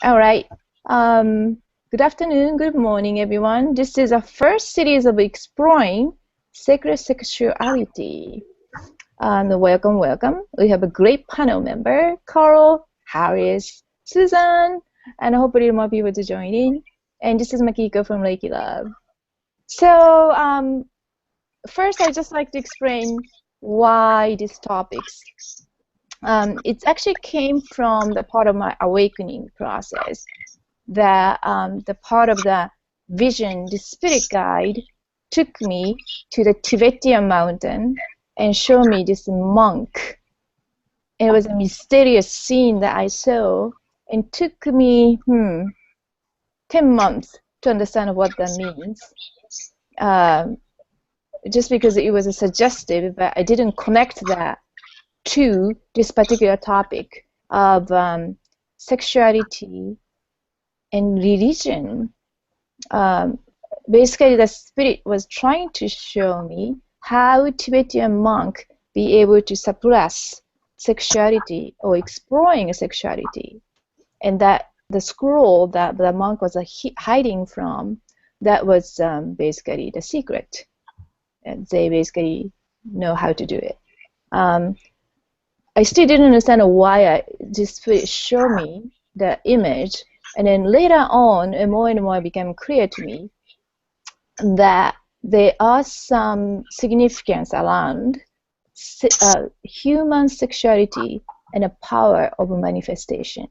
All right. Good afternoon, good morning, everyone. This is our first series of exploring sacred sexuality. And welcome. We have a great panel member, Carl, Harris, Susan, and hopefully more people to join in. And this is Makiko from Reiki Love. So first, I'd just like to explain why these topics. It actually came from the part of my awakening process. The part of the vision, the spirit guide took me to the Tibetan mountain and showed me this monk. It was a mysterious scene that I saw and took me 10 months to understand what that means. Just because it was a suggestive, but I didn't connect that to this particular topic of sexuality and religion. Basically, the spirit was trying to show me how Tibetan monk be able to suppress sexuality or exploring sexuality, and that the scroll that the monk was hiding from, that was basically the secret, and they basically know how to do it. I still didn't understand why this spirit showed me the image. And then later on, and more became clear to me that there are some significance around human sexuality and the power of manifestation.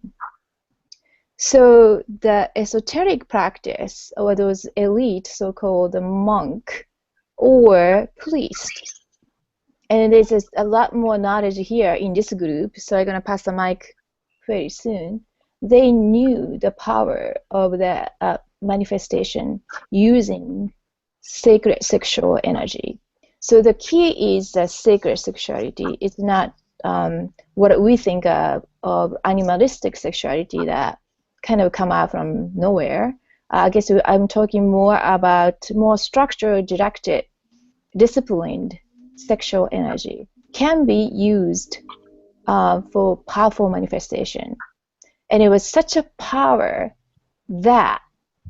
So the esoteric practice, or those elite so-called monk or priest, and there's a lot more knowledge here in this group, so I'm going to pass the mic very soon. They knew the power of the manifestation using sacred sexual energy. So the key is that sacred sexuality is not what we think of animalistic sexuality that kind of come out from nowhere. I guess I'm talking more about more structured, directed, disciplined sexual energy can be used for powerful manifestation. And it was such a power that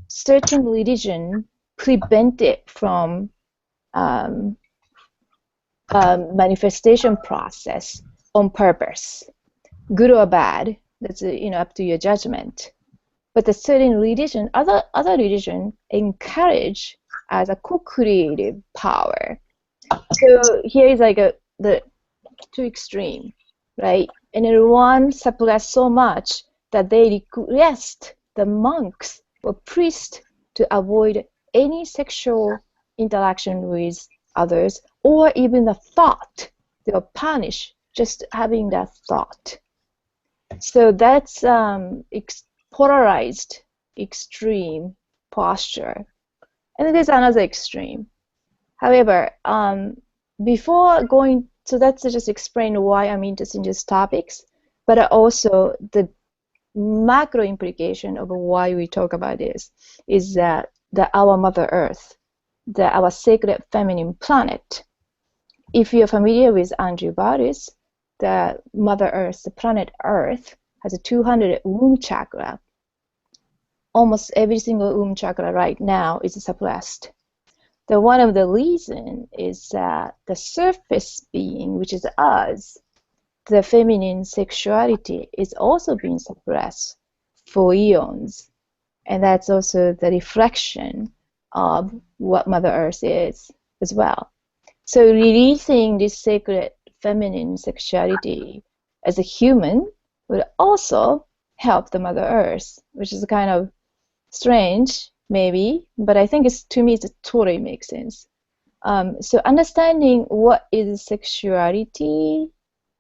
certain religion prevented from manifestation process on purpose, good or bad. That's up to your judgment. But the certain religion, other religion, encourage as a co-creative power. So here is like the two extreme, right? And then one suppressed so much that they request the monks or priests to avoid any sexual interaction with others, or even the thought. They were punished just having that thought. So that's polarized extreme posture. And there's another extreme. However, before going, so that's to just explain why I'm interested in these topics, but also the macro implication of why we talk about this is that our Mother Earth, our sacred feminine planet. If you're familiar with Andrew Barris, the Mother Earth, the planet Earth, has a 200 womb chakra. Almost every single womb chakra right now is suppressed. One of the reasons is that the surface being, which is us, the feminine sexuality, is also being suppressed for eons. And that's also the reflection of what Mother Earth is as well. So releasing this sacred feminine sexuality as a human would also help the Mother Earth, which is kind of strange, maybe, but I think to me it totally makes sense. So understanding what is sexuality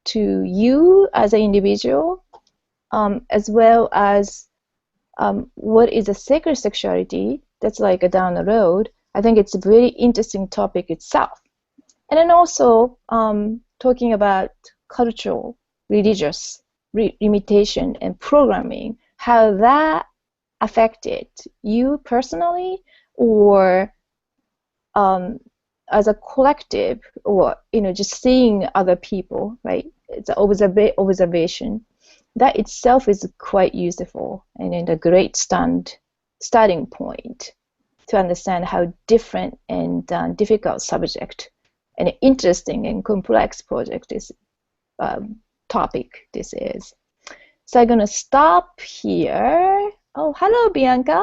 to you as an individual, as well as what is a sacred sexuality, that's like down the road. I think it's a very interesting topic itself. And then also talking about cultural, religious limitation and programming, how that affected you personally, or as a collective, or just seeing other people, right? It's an observation. that itself is quite useful and a great starting point to understand how different and difficult subject and interesting and complex project this topic this is. So I'm gonna stop here. Oh, hello, Bianca.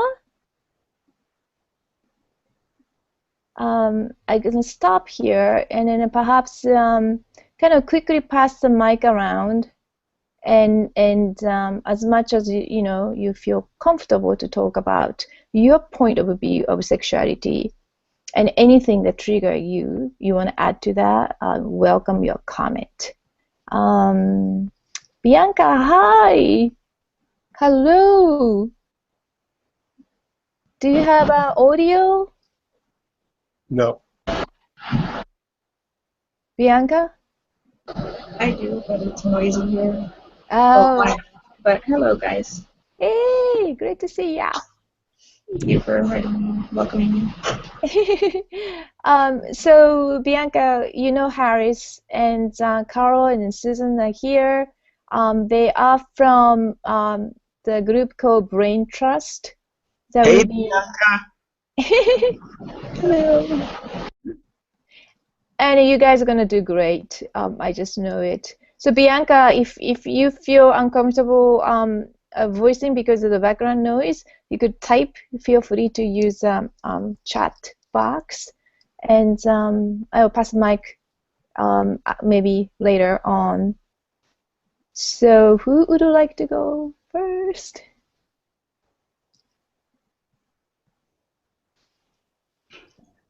I'm gonna stop here and then perhaps kind of quickly pass the mic around, and as much as you feel comfortable to talk about your point of view of sexuality and anything that trigger you want to add to that, welcome your comment. Bianca, hi. Hello. Do you have audio? No. Bianca? I do, but it's noisy here. Oh. But hello, guys. Hey, great to see ya. Thank you for welcoming me. So Bianca, Harris and Carol and Susan are here. They are from the group called Brain Trust. That Hey, will be. Hello. And you guys are gonna do great. I just know it. So Bianca, if you feel uncomfortable voicing because of the background noise, you could type. Feel free to use chat box, and I will pass the mic maybe later on. So who would like to go first?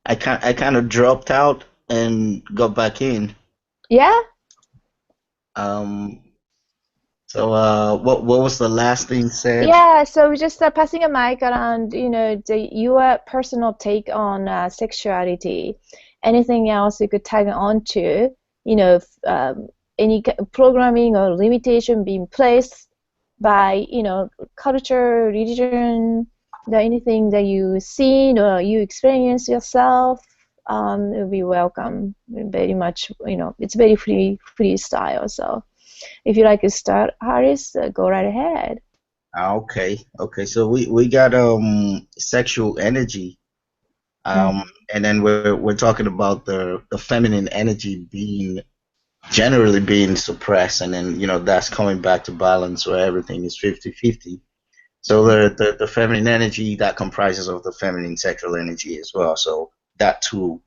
I kind of dropped out and got back in. Yeah. So what was the last thing said? Yeah. So just passing a mic around, your personal take on sexuality. Anything else you could tag on to, any programming or limitation being placed by, culture, religion, anything that you've seen or you experience yourself, it will be welcome. Very much, it's very free style. So if you like to start, Harris, go right ahead. Okay. So we got sexual energy, and then we're talking about the feminine energy generally being suppressed, and then that's coming back to balance where everything is 50-50. So the feminine energy that comprises of the feminine sexual energy as well. So that too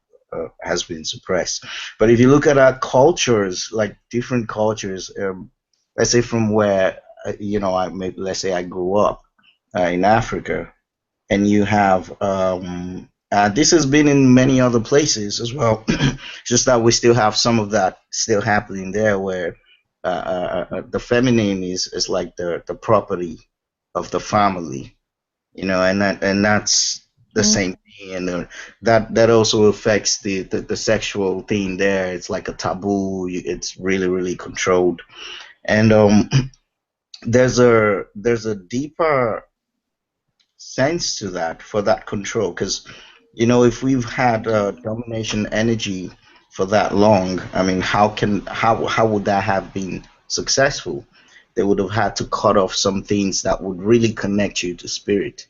has been suppressed. But if you look at our cultures, like different cultures, let's say from where let's say I grew up in Africa, and you have this has been in many other places as well. Just that we still have some of that still happening there, where the feminine is like the property of the family, and that's the same thing, and that also affects the sexual thing there. It's like a taboo. It's really controlled, and there's a deeper sense to that for that control, because if we've had domination energy for that long, I mean, how would that have been successful? They would have had to cut off some things that would really connect you to spirit,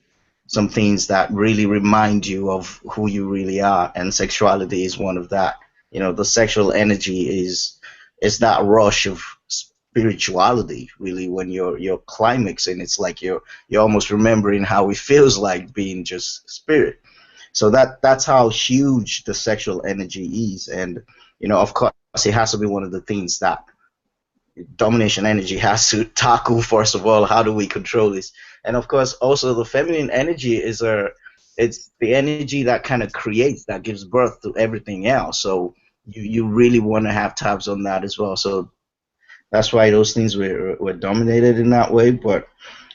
some things that really remind you of who you really are, and sexuality is one of that. The sexual energy is that rush of spirituality, really, when you're climaxing. It's like you're almost remembering how it feels like being just spirit. So that's how huge the sexual energy is, and of course, it has to be one of the things that domination energy has to tackle first of all. How do we control this? And of course, also the feminine energy it's the energy that kind of creates, that gives birth to everything else. So you really want to have tabs on that as well. So that's why those things were dominated in that way. But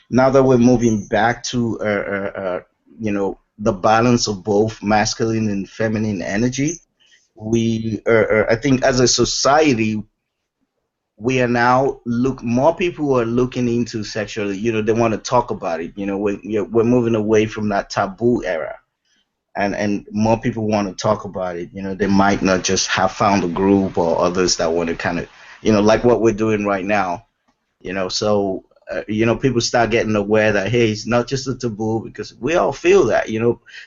now that we're moving back to the balance of both masculine and feminine energy, I think as a society, we are now more people are looking into sexuality. They want to talk about it. We're moving away from that taboo era, and more people want to talk about it. They might not just have found a group or others that want to kind of like what we're doing right now. So people start getting aware that, hey, it's not just a taboo, because we all feel that,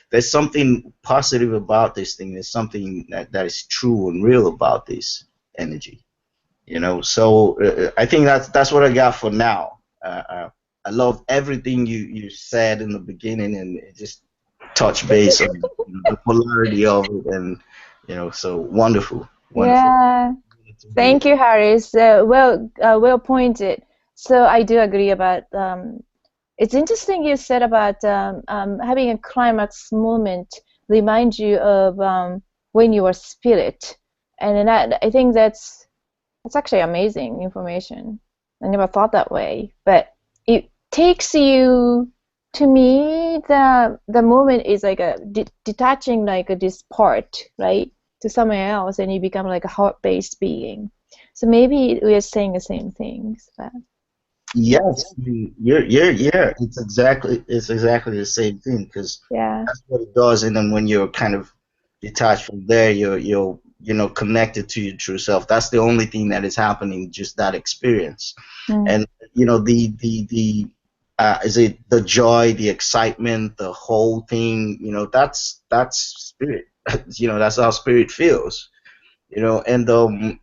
there's something positive about this thing. There's something that is true and real about this energy, So I think that's what I got for now. I love everything you said in the beginning, and it just touch base on the polarity of it, and so wonderful, wonderful. Yeah. Thank you, Harris. Well pointed. So I do agree about. It's interesting you said about having a climax moment remind you of when you were spirit, and then I think that's actually amazing information. I never thought that way, but it takes you. To me, the moment is like a detaching, like this part, right, to somewhere else, and you become like a heart-based being. So maybe we are saying the same things, but Yes, you're. It's exactly the same thing, because yeah. that's what it does. And then when you're kind of detached from there, you're connected to your true self. That's the only thing that is happening, just that experience. Mm. And the is it the joy, the excitement, the whole thing? That's spirit. That's how spirit feels. And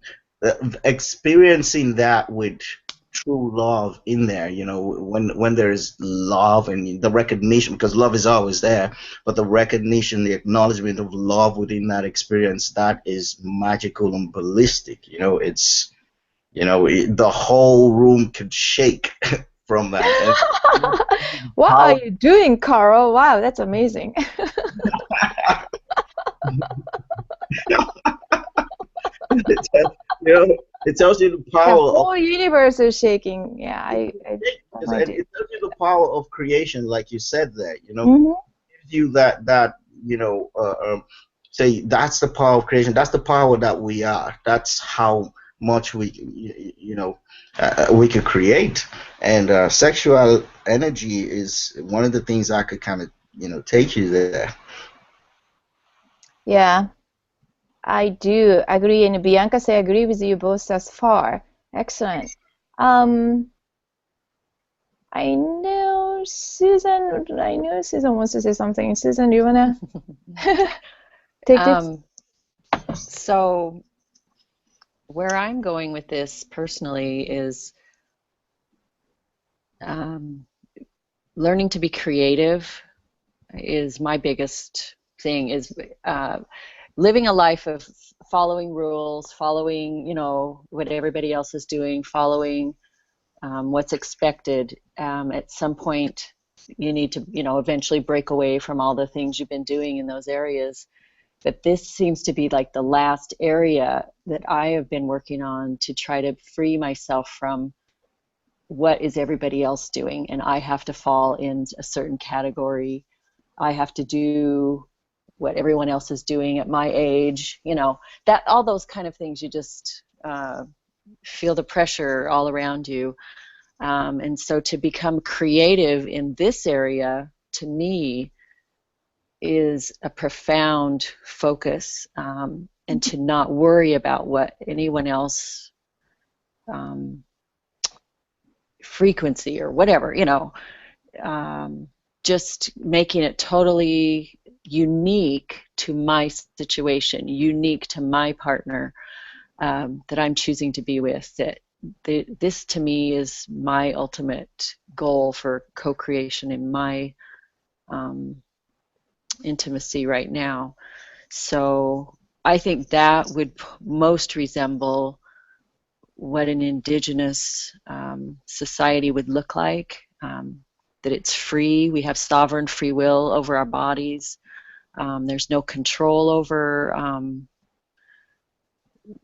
experiencing that with true love in there, when there's love and the recognition, because love is always there, but the recognition, the acknowledgement of love within that experience, that is magical and ballistic. The whole room could shake from that. What are How you doing, Carl? Wow, that's amazing. it tells you the The power of whole universe is shaking. Yeah, Yes, I and do. it tells you the power of creation, like you said there. Hmm. Gives you that say that's the power of creation. That's the power that we are. That's how much we could create. And sexual energy is one of the things I could kind of take you there. Yeah, I do agree, and Bianca say agree with you both thus far. Excellent. Um, I know Susan wants to say something. Susan, do you wanna take this? So where I'm going with this personally is learning to be creative is my biggest thing, is living a life of following rules, following, what everybody else is doing, following what's expected. At some point, you need to, eventually break away from all the things you've been doing in those areas. But this seems to be like the last area that I have been working on to try to free myself from what is everybody else doing, and I have to fall in a certain category. I have to do what everyone else is doing at my age, that all those kind of things. You just feel the pressure all around you. And so to become creative in this area, to me, is a profound focus, and to not worry about what anyone else frequency or whatever, just making it totally unique to my situation, unique to my partner, that I'm choosing to be with. This to me is my ultimate goal for co-creation in my intimacy right now. So I think that would most resemble what an indigenous society would look like, that it's free. We have sovereign free will over our bodies. There's no control over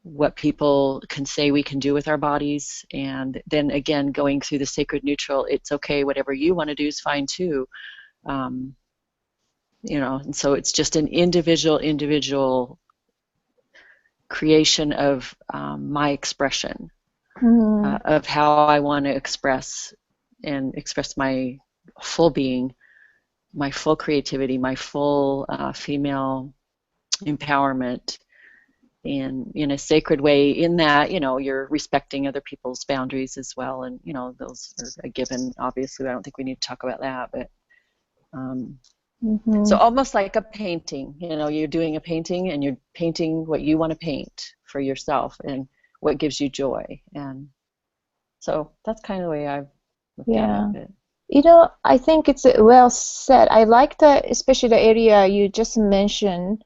what people can say we can do with our bodies. And then again, going through the sacred neutral, it's okay, whatever you want to do is fine too. And so it's just an individual creation of my expression, of how I want to express my full being, my full creativity, my full female empowerment. in a sacred way, in that, you know, you're respecting other people's boundaries as well, and, you know, those are a given. Obviously, I don't think we need to talk about that, but so almost like a painting, you know, you're doing a painting and you're painting what you want to paint for yourself and what gives you joy. And so that's kind of the way I've looked at it. You know, I think it's well said. I like that, especially the area you just mentioned.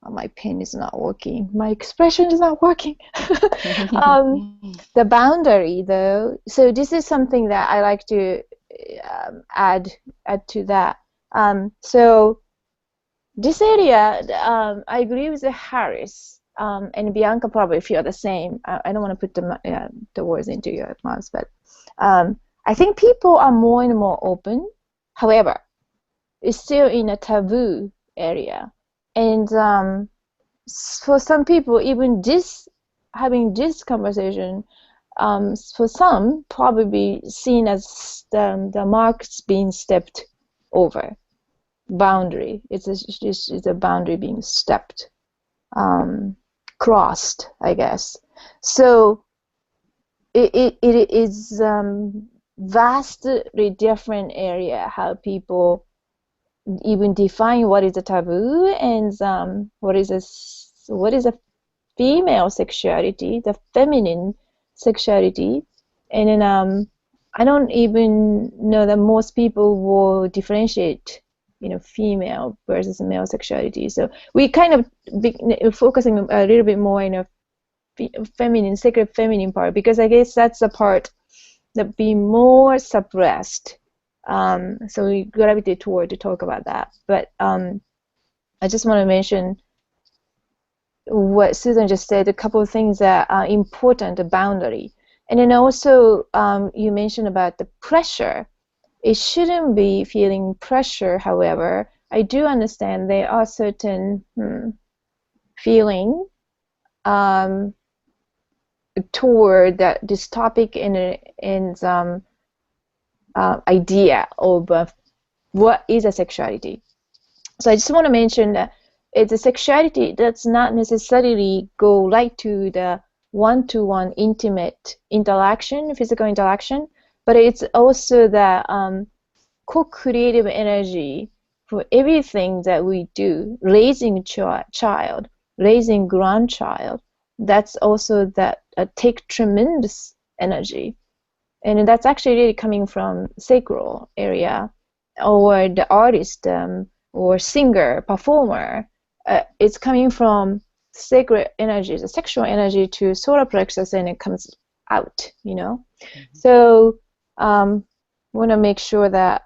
Oh, my pen is not working. My expression is not working. The boundary, though. So this is something that I like to add to that. So this area, I agree with Harris, and Bianca probably feel the same. I don't want to put the words into your mouths, but I think people are more and more open. However, it's still in a taboo area, and for some people, even having this conversation, for some probably seen as the marks being stepped over. Boundary. It's a boundary being stepped, crossed, I guess. So it is vastly different area how people even define what is a taboo and what is a female sexuality, the feminine sexuality, and then I don't even know that most people will differentiate, you know, female versus male sexuality. So we kind of focusing a little bit more in a feminine, sacred feminine part, because I guess that's the part that be more suppressed. So we gravitate toward to talk about that. But I just want to mention what Susan just said, a couple of things that are important, the boundary. And then also you mentioned about the pressure. It shouldn't be feeling pressure, however. I do understand there are certain feeling toward this topic and idea of what is a sexuality. So I just want to mention that it's a sexuality that's not necessarily go right to the one-to-one intimate interaction, physical interaction, but it's also the co-creative energy for everything that we do, raising child, raising grandchild. That's also that take tremendous energy, and that's actually really coming from sacral area, or the artist or singer, performer. It's coming from sacred energy, the sexual energy to solar plexus, and it comes out, you know. So want to make sure that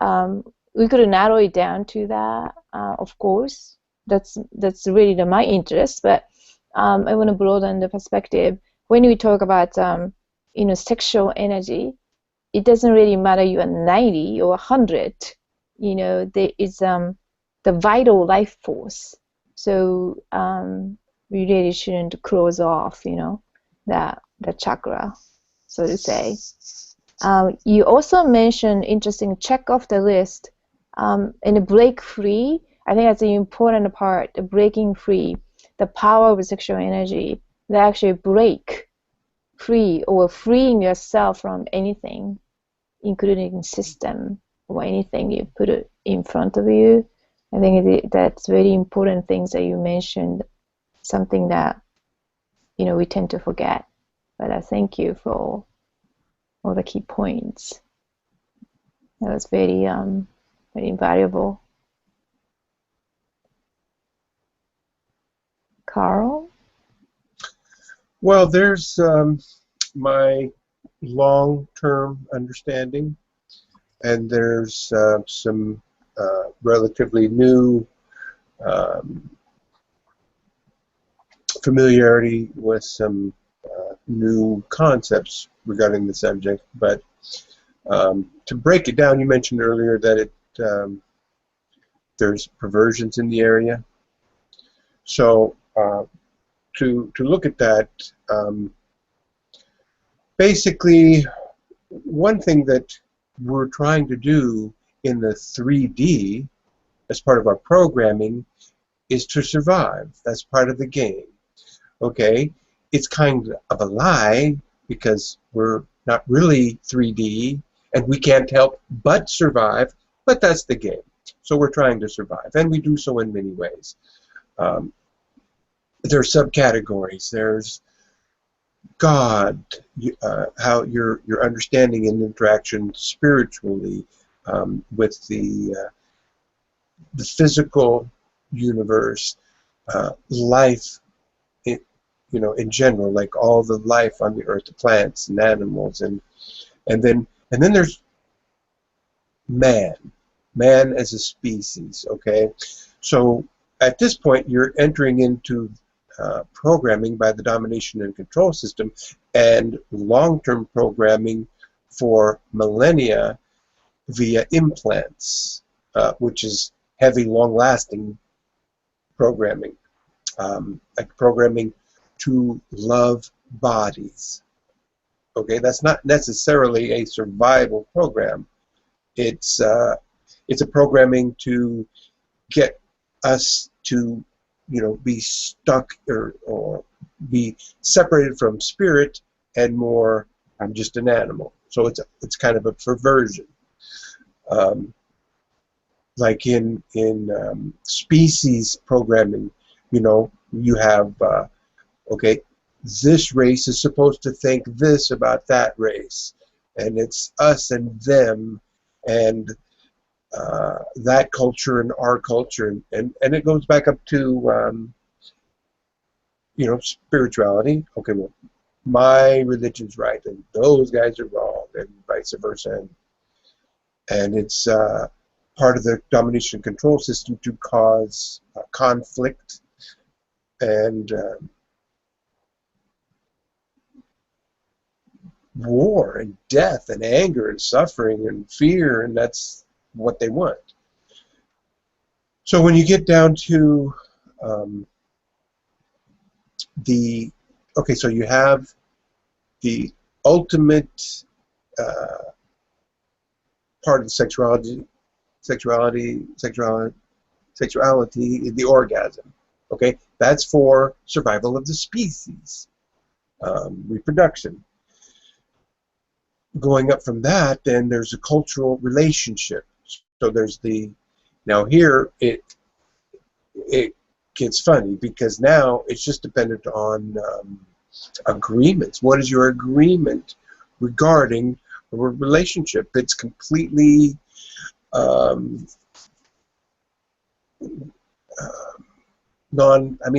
we could narrow it down to that. Of course, that's really my interest, but I want to broaden the perspective. When we talk about you know, sexual energy, it doesn't really matter you are 90 or 100. You know, there is the vital life force. So we really shouldn't close off, you know, the chakra, so to say. You also mentioned interesting check off the list and break free. I think that's the important part, the breaking free, the power of sexual energy, that actually break free or freeing yourself from anything, including system or anything you put it in front of you. I think that's very important things that you mentioned, something that, you know, we tend to forget. But I thank you for all the key points. That was very very valuable. Carl? Well, there's my long-term understanding, and there's some relatively new familiarity with some new concepts regarding the subject. But to break it down, you mentioned earlier that there's perversions in the area. So to look at that, basically, one thing that we're trying to do in the 3D as part of our programming is to survive. That's part of the game. Okay, it's kind of a lie because we're not really 3D and we can't help but survive, but that's the game. So we're trying to survive, and we do so in many ways. Um, there are subcategories. There's God, how your understanding and interaction spiritually with the physical universe, life, in general, like all the life on the earth, the plants and animals, and then there's man, man as a species. Okay, so at this point you're entering into programming by the domination and control system, and long-term programming for millennia via implants, which is heavy, long-lasting programming, like programming to love bodies. Okay, that's not necessarily a survival program. It's a programming to get us to, be stuck or be separated from spirit and more. I'm just an animal. So it's kind of a perversion. Like in species programming, you have okay, this race is supposed to think this about that race, and it's us and them, and that culture and our culture, and it goes back up to spirituality. Okay, well, my religion's right and those guys are wrong, and vice versa, and it's part of the domination control system to cause conflict and war and death and anger and suffering and fear, and that's what they want. So when you get down to so you have the ultimate part of sexuality, the orgasm. Okay, that's for survival of the species, reproduction. Going up from that, then there's a cultural relationship. So there's now here it gets funny, because now it's just dependent on agreements. What is your agreement regarding a relationship? It's completely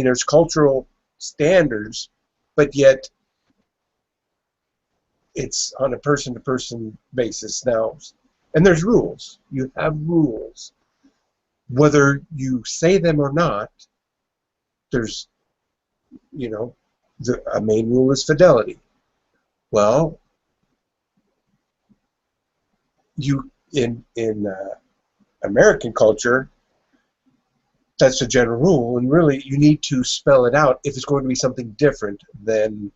there's cultural standards, but yet it's on a person-to-person basis now. And there's rules. You have rules. Whether you say them or not, there's, a main rule is fidelity. Well, you in American culture, that's a general rule, and really you need to spell it out if it's going to be something different than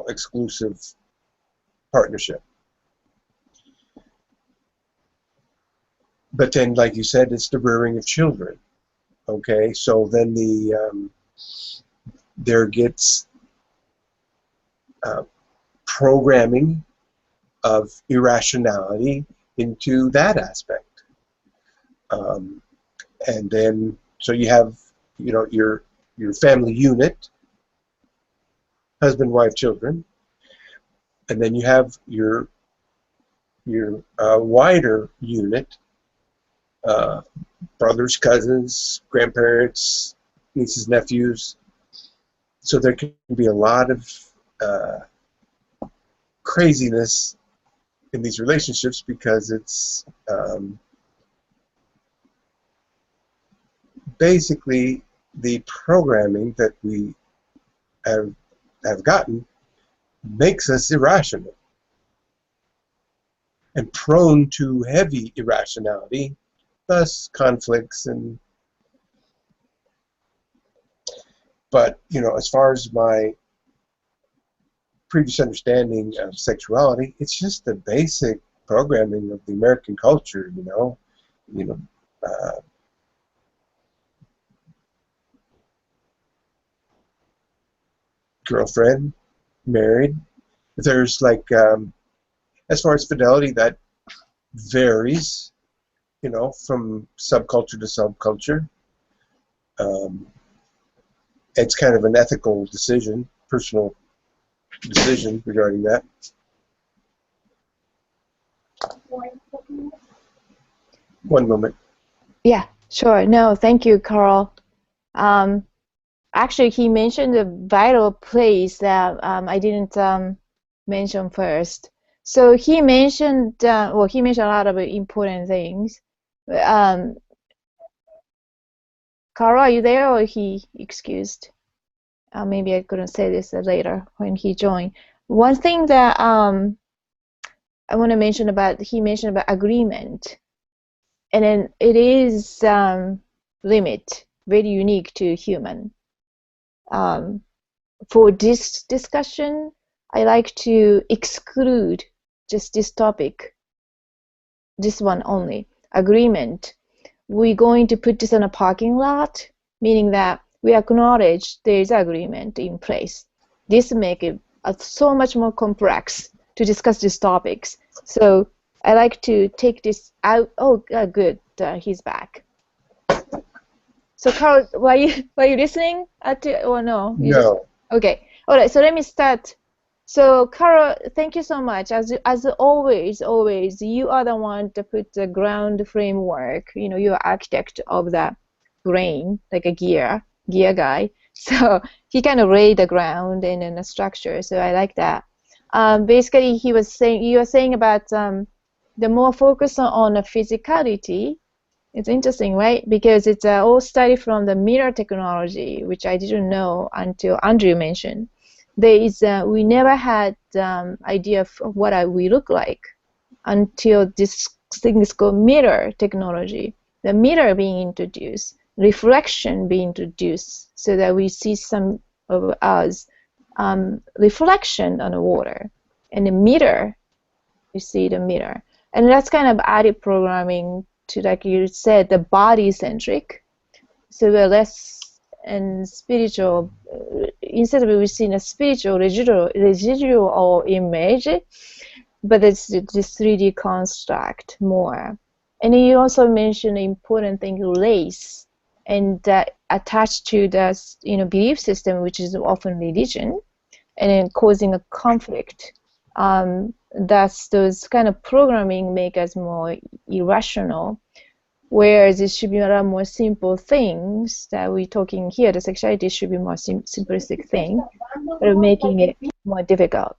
exclusive partnership. But then, like you said, it's the rearing of children. Okay, so then there gets programming of irrationality into that aspect. And then, so you have, your family unit, husband, wife, children, and then you have your wider unit, brothers, cousins, grandparents, nieces, nephews. So there can be a lot of craziness in these relationships, because it's basically the programming that we have gotten makes us irrational and prone to heavy irrationality, thus conflicts. But as far as my previous understanding of sexuality, it's just the basic programming of the American culture. girlfriend, married. There's like, as far as fidelity, that varies, you know, from subculture to subculture. It's kind of an ethical decision, personal decision regarding that. One moment. Yeah, sure. No, thank you, Carl. Actually, he mentioned a vital place that I didn't mention first. So he mentioned, well, he mentioned a lot of important things. Carl, are you there, or he excused? Maybe I couldn't say this later when he joined. One thing that I want to mention about, he mentioned about agreement, and then it is limit, very unique to human. For this discussion, I like to exclude just this topic, this one only, agreement. We're going to put this in a parking lot, meaning that we acknowledge there is agreement in place. This makes it so much more complex to discuss these topics. So I like to take this out. Oh, good, he's back. So Carl, were you listening or no? No. Okay. All right. So let me start. So Carl, thank you so much. As always, you are the one to put the ground framework. You know, you're architect of the brain, like a gear guy. So he kind of laid the ground and then the structure. So I like that. Basically, you were saying about the more focus on the physicality. It's interesting, right? Because it's all study from the mirror technology, which I didn't know until Andrew mentioned. There is we never had idea of what we look like until this thing is called mirror technology. The mirror being introduced, reflection being introduced, so that we see some of us reflection on the water, and the mirror, you see the mirror, and that's kind of added programming to, like you said, the body centric. So we're less and spiritual. Instead of we seeing a spiritual residual image, but it's this 3D construct more. And then you also mentioned the important thing, race, and attached to the belief system, which is often religion, and then causing a conflict. That's those kind of programming make us more irrational, whereas it should be a lot more simple things that we're talking here. The sexuality should be more simplistic thing, but making it more difficult.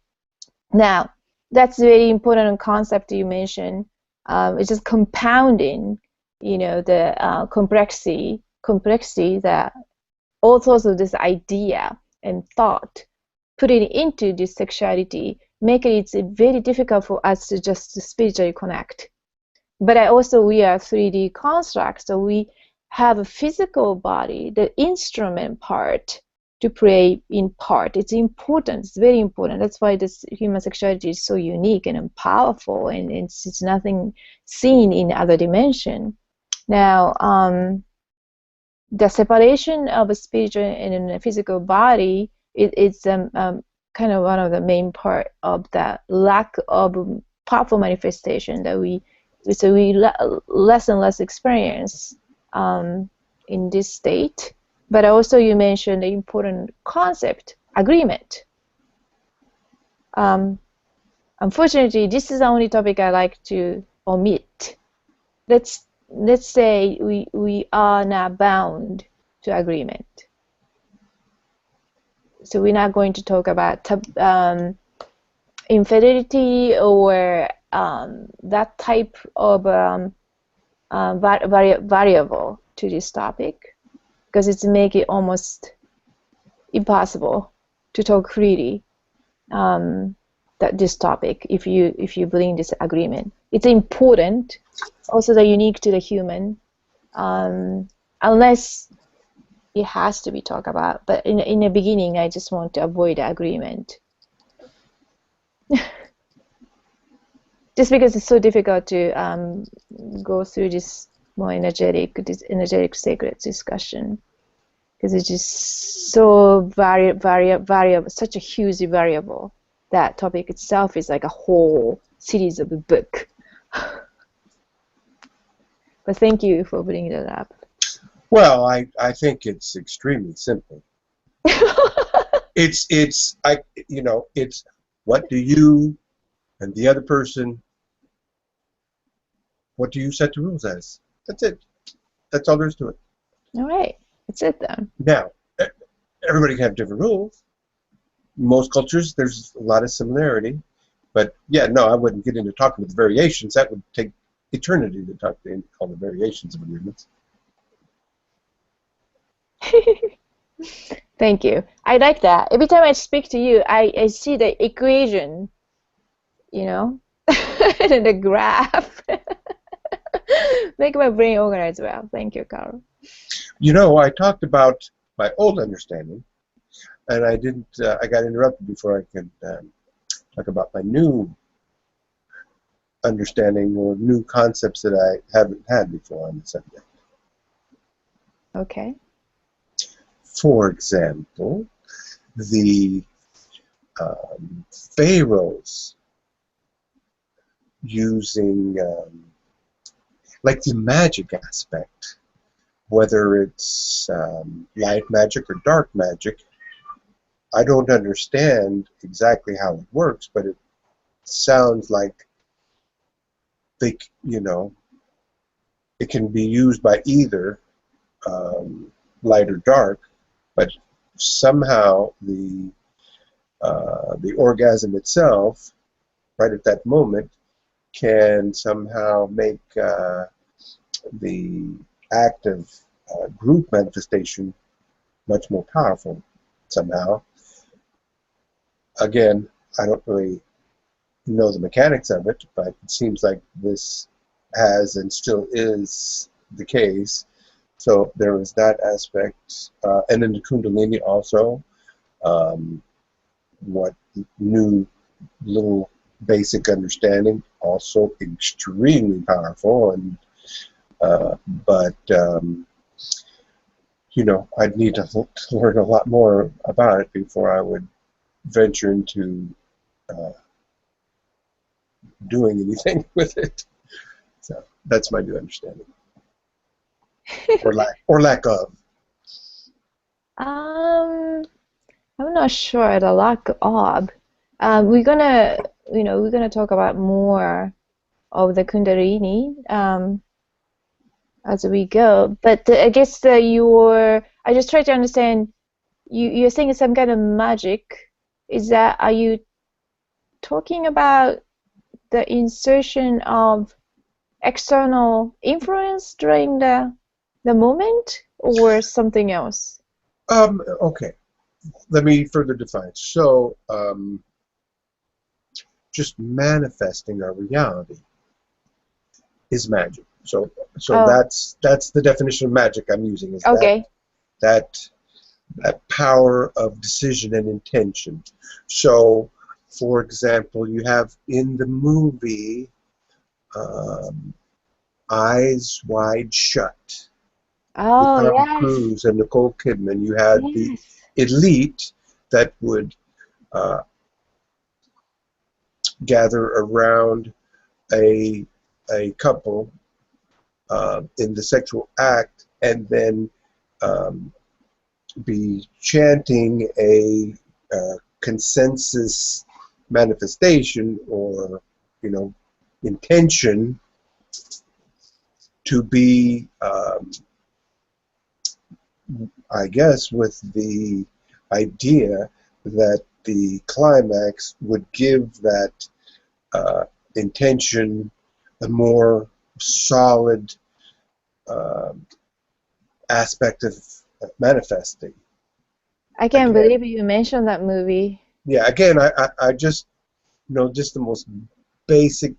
Now, that's a very important concept you mentioned. It's just compounding, the complexity that all sorts of this idea and thought, putting it into this sexuality, making it very difficult for us to just spiritually connect. But we are 3D constructs, so we have a physical body, the instrument part to play in part. It's important. It's very important. That's why this human sexuality is so unique and powerful, and it's nothing seen in other dimension. Now, the separation of a spiritual and a physical body, it's kind of one of the main part of that lack of powerful manifestation that we less and less experience in this state. But also you mentioned the important concept, agreement. Unfortunately, this is the only topic I like to omit. Let's say we are not bound to agreement. So we're not going to talk about infidelity or that type of variable to this topic, because it's make it almost impossible to talk freely that this topic if you bring this agreement. It's important, also the unique to the human, unless it has to be talked about. But in the beginning, I just want to avoid the agreement. Just because it's so difficult to go through this more energetic sacred discussion. because it's just so variable, such a huge variable. That topic itself is like a whole series of a book. But thank you for bringing that up. Well, I think it's extremely simple. It's what do you and the other person, what do you set the rules as? That's it. That's all there is to it. All right, that's it then. Now, everybody can have different rules. Most cultures, there's a lot of similarity. But yeah, no, I wouldn't get into talking with the variations. That would take eternity to talk to all the variations of agreements. Thank you. I like that. Every time I speak to you, I see the equation, you know, and the graph. Make my brain organized well. Thank you, Carl. You know, I talked about my old understanding, and I didn't. I got interrupted before I could talk about my new understanding or new concepts that I haven't had before on the subject. Okay. For example, the pharaohs using like the magic aspect, whether it's light magic or dark magic. I don't understand exactly how it works, but it sounds like they, it can be used by either light or dark, but somehow the orgasm itself, right at that moment, can somehow make the act of group manifestation much more powerful somehow. Again, I don't really know the mechanics of it, but it seems like this has and still is the case. So there was that aspect, and then the Kundalini also. What new little basic understanding, also extremely powerful, and but I'd need to learn a lot more about it before I would venture into doing anything with it. So that's my new understanding, or lack of. I'm not sure the lack of. We're gonna talk about more of the Kundalini as we go. But I guess I just try to understand. You're saying some kind of magic. Are you talking about the insertion of external influence during the moment, or something else? Okay. Let me further define. So, just manifesting our reality is magic. So that's the definition of magic I'm using. Is okay. that power of decision and intention. So, for example, you have in the movie Eyes Wide Shut. Oh, With Tom yes. Cruise and Nicole Kidman, you had the elite that would gather around a couple in the sexual act, and then be chanting a consensus manifestation or intention to be I guess with the idea that the climax would give that intention a more solid aspect of manifesting. I can't believe you mentioned that movie. Yeah, again, I just just the most basic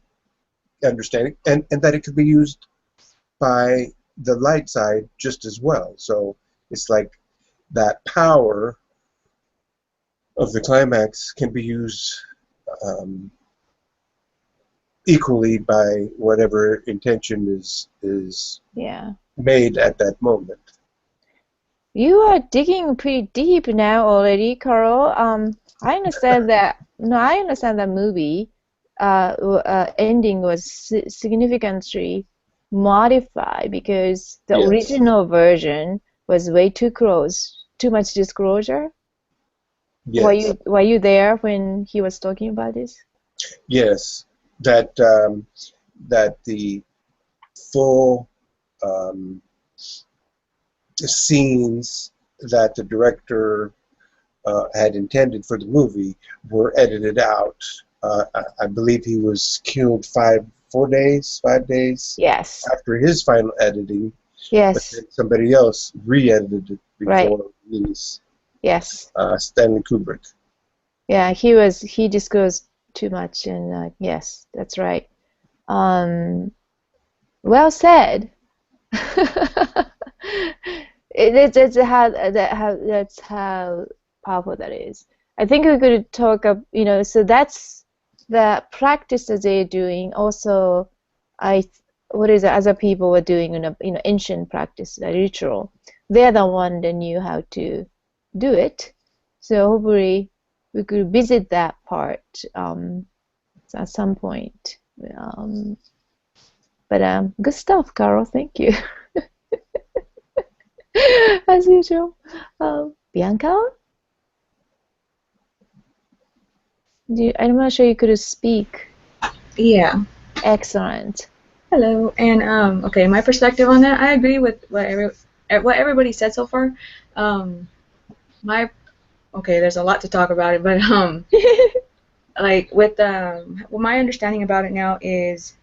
understanding, and that it could be used by the light side just as well. So it's like that power of the climax can be used equally by whatever intention is Yeah. made at that moment. You are digging pretty deep now already, Carl. I understand that. No, I understand that movie. Ending was significantly modified because the Yes. original version was way too close, too much disclosure. Yes. Were you there when he was talking about this? Yes. That that the full um, scenes that the director had intended for the movie were edited out. I believe he was killed 5 days Yes. after his final editing, but Yes. then somebody else re-edited it Right. before release. Yes. Stanley Kubrick. Yeah, he disclosed too much, and yes, that's right. Well said. That's how powerful that is. I think we could talk of, so that's the practice that they're doing. Also, what is it, other people were doing in ancient practice, the ritual. They're the one that knew how to do it. So hopefully we could visit that part at some point. But good stuff, Carol. Thank you. As usual. Bianca? I'm not sure you could speak. Yeah. Excellent. Hello. And okay, my perspective on that, I agree with what everybody said so far. Um, my okay, there's a lot to talk about it, but like with well, my understanding about it now is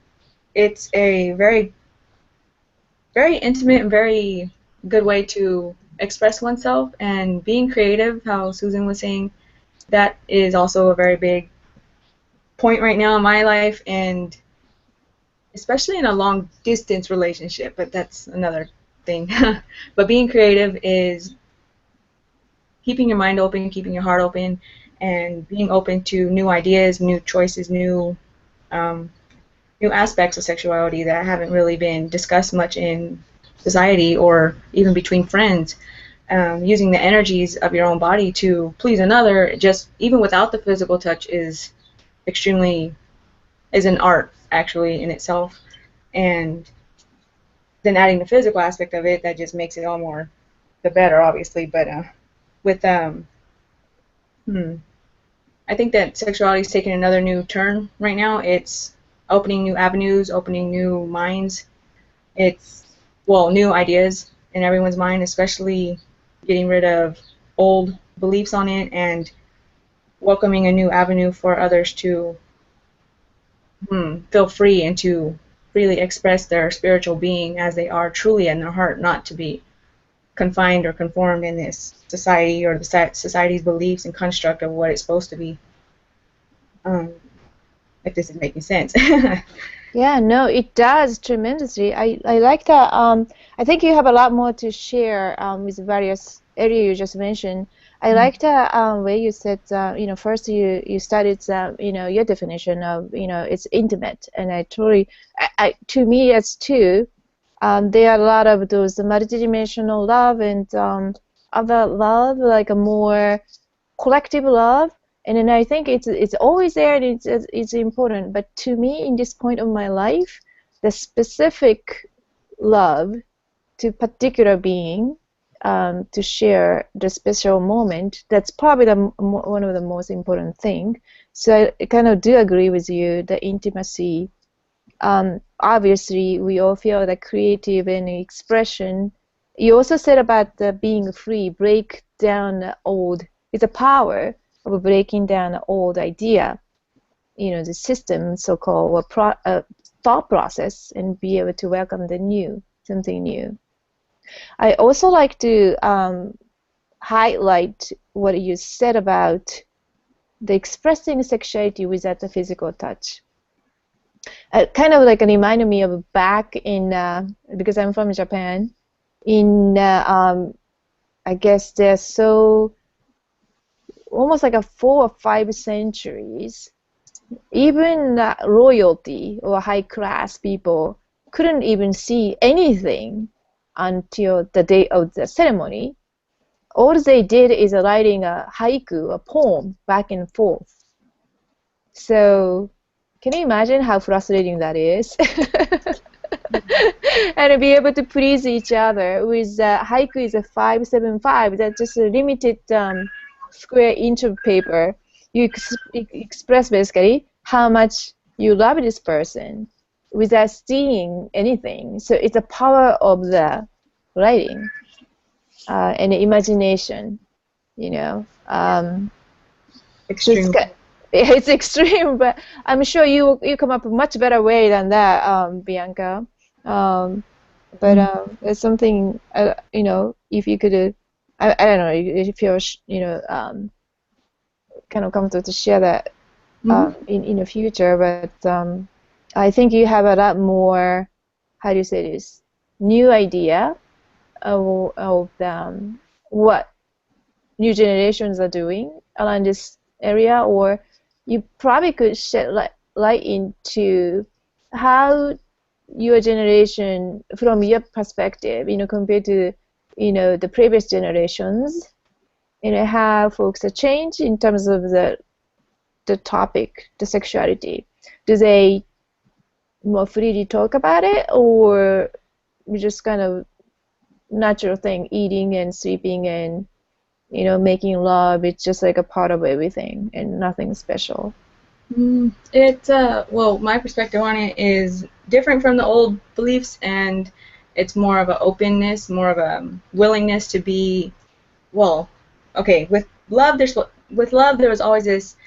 it's a very very intimate and very good way to express oneself and being creative. How Susan was saying, that is also a very big point right now in my life, and especially in a long distance relationship, but that's another thing. But being creative is keeping your mind open, keeping your heart open, and being open to new ideas, new choices, um, new aspects of sexuality that haven't really been discussed much in society or even between friends. Using the energies of your own body to please another, just even without the physical touch, extremely is an art actually in itself. And then adding the physical aspect of it, that just makes it all more the better, obviously. But with hmm, I think that sexuality is taking another new turn right now. It's opening new avenues, opening new minds. It's new ideas in everyone's mind, especially getting rid of old beliefs on it and welcoming a new avenue for others to feel free and to freely express their spiritual being as they are truly in their heart, not to be confined or conformed in this society or the society's beliefs and construct of what it's supposed to be. Um, if this is making sense. Yeah, no, it does tremendously. I like that. I think you have a lot more to share with various area you just mentioned. I like the way you said, first you started, your definition of, it's intimate, and I totally, to me, it's too. There are a lot of those multidimensional love and other love, like a more collective love, and then I think it's always there, and it's important. But to me, in this point of my life, the specific love to particular being, to share the special moment, that's probably one of the most important thing. So I kind of do agree with you, the intimacy. Obviously, we all feel the creative and expression. You also said about the being free, break down the old. It's a power of breaking down the old idea, the system, so-called, or thought process, and be able to welcome the new, something new. I also like to highlight what you said about the expressing sexuality without the physical touch. Kind of like reminded me of back in, because I'm from Japan, in, I guess there's so, almost like a 4 or 5 centuries, even royalty or high class people couldn't even see anything until the day of the ceremony. all they did is writing a haiku, a poem, back and forth. So can you imagine how frustrating that is? And be able to please each other with haiku is a 575. That's just a limited square inch of paper. You express basically how much you love this person without seeing anything. So it's the power of the writing and the imagination, you know. Extreme. So it's extreme, but I'm sure you come up with a much better way than that, Bianca. But it's something, you know, if you could, I don't know, if you're, you know, kind of comfortable to share that in the future, but I think you have a lot more, how do you say this, new idea of what new generations are doing around this area, or you probably could shed light into how your generation, from your perspective, you know, compared to, you know, the previous generations, you know, how folks have changed in terms of the topic, the sexuality. Do they more freely talk about it, or just kind of natural thing, eating and sleeping and, you know, making love, it's just like a part of everything and nothing special? Well, my perspective on it is different from the old beliefs, and it's more of an openness, more of a willingness to be, well, okay, with love, there was always this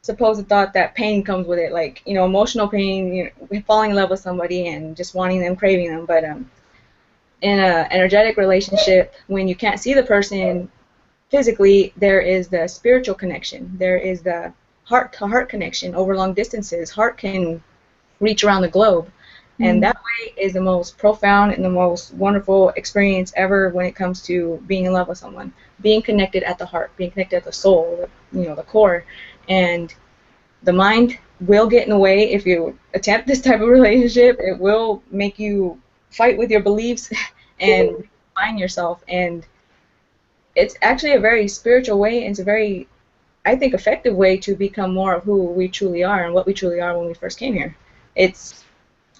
supposed thought that pain comes with it, like, you know, emotional pain, you know, falling in love with somebody and just wanting them, craving them. But in an energetic relationship, when you can't see the person physically, there is the spiritual connection. There is the heart-to-heart connection over long distances. Heart can reach around the globe. And that way is the most profound and the most wonderful experience ever when it comes to being in love with someone. Being connected at the heart, being connected at the soul, you know, the core. And the mind will get in the way if you attempt this type of relationship. It will make you fight with your beliefs and find yourself. And it's actually a very spiritual way, and it's a very, I think, effective way to become more of who we truly are and what we truly are when we first came here.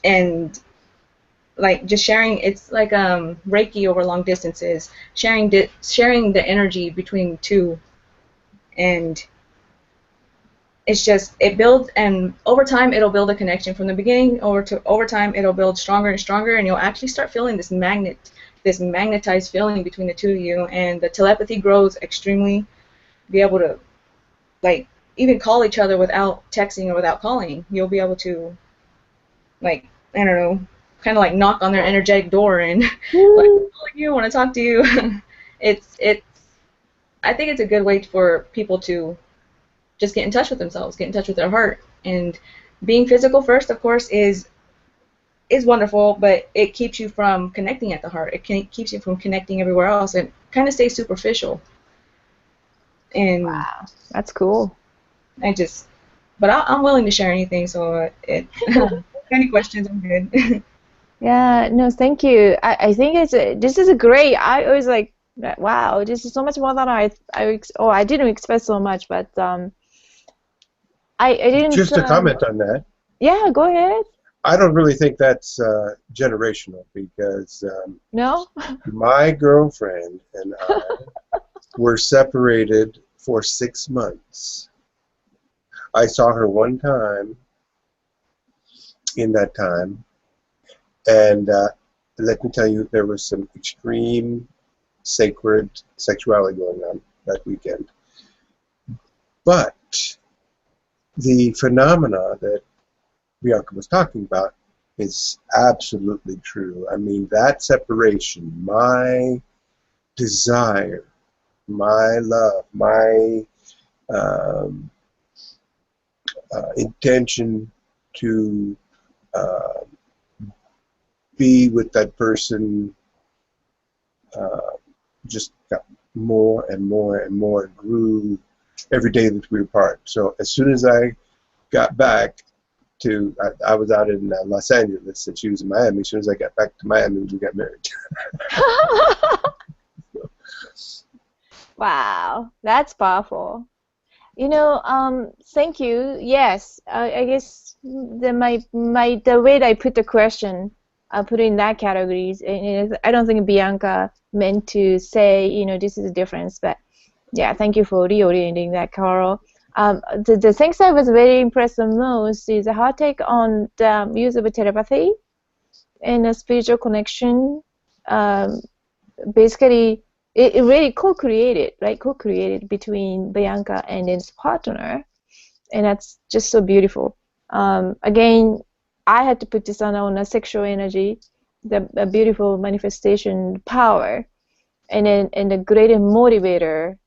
And like just sharing, it's like Reiki over long distances, sharing the energy between two, and it's just, it builds, and over time it'll build a connection. From the beginning over time it'll build stronger and stronger, and you'll actually start feeling this magnetized feeling between the two of you, and the telepathy grows extremely. Be able to, like, even call each other without texting or without calling. You'll be able to, like, I don't know, kind of like knock on their energetic door and like, calling you, want to talk to you. it's I think it's a good way for people to just get in touch with themselves, get in touch with their heart. And being physical first, of course, is wonderful, but it keeps you from connecting at the heart. It keeps you from connecting everywhere else, and kind of stays superficial. And wow, that's cool. But I'm willing to share anything, so any questions, I'm good. Yeah, no, thank you. I think this is a great. I was like, wow, this is so much more than I didn't expect so much, but I didn't. Just to comment on that. Yeah, go ahead. I don't really think that's generational, because No? my girlfriend and I were separated for 6 months. I saw her one time in that time, and let me tell you, there was some extreme sacred sexuality going on that weekend. But the phenomena that Bianca was talking about is absolutely true. I mean, that separation, my desire, my love, my intention to be with that person just got more and more and more, and grew every day that we were apart. So as soon as I got back to, I was out in Los Angeles and she was in Miami. As soon as I got back to Miami, we got married. Wow, that's powerful. Thank you. Yes, I guess the way that I put the question, I put it in that categories, and I don't think Bianca meant to say, this is a difference, but yeah, thank you for reorienting that, Carl. The things I was very impressed the most is her take on the use of telepathy and a spiritual connection. Um, Basically, it really co-created, right? Co-created between Bianca and his partner, and that's just so beautiful. Again, I had to put this on a sexual energy, a beautiful manifestation power, and then and the greater motivator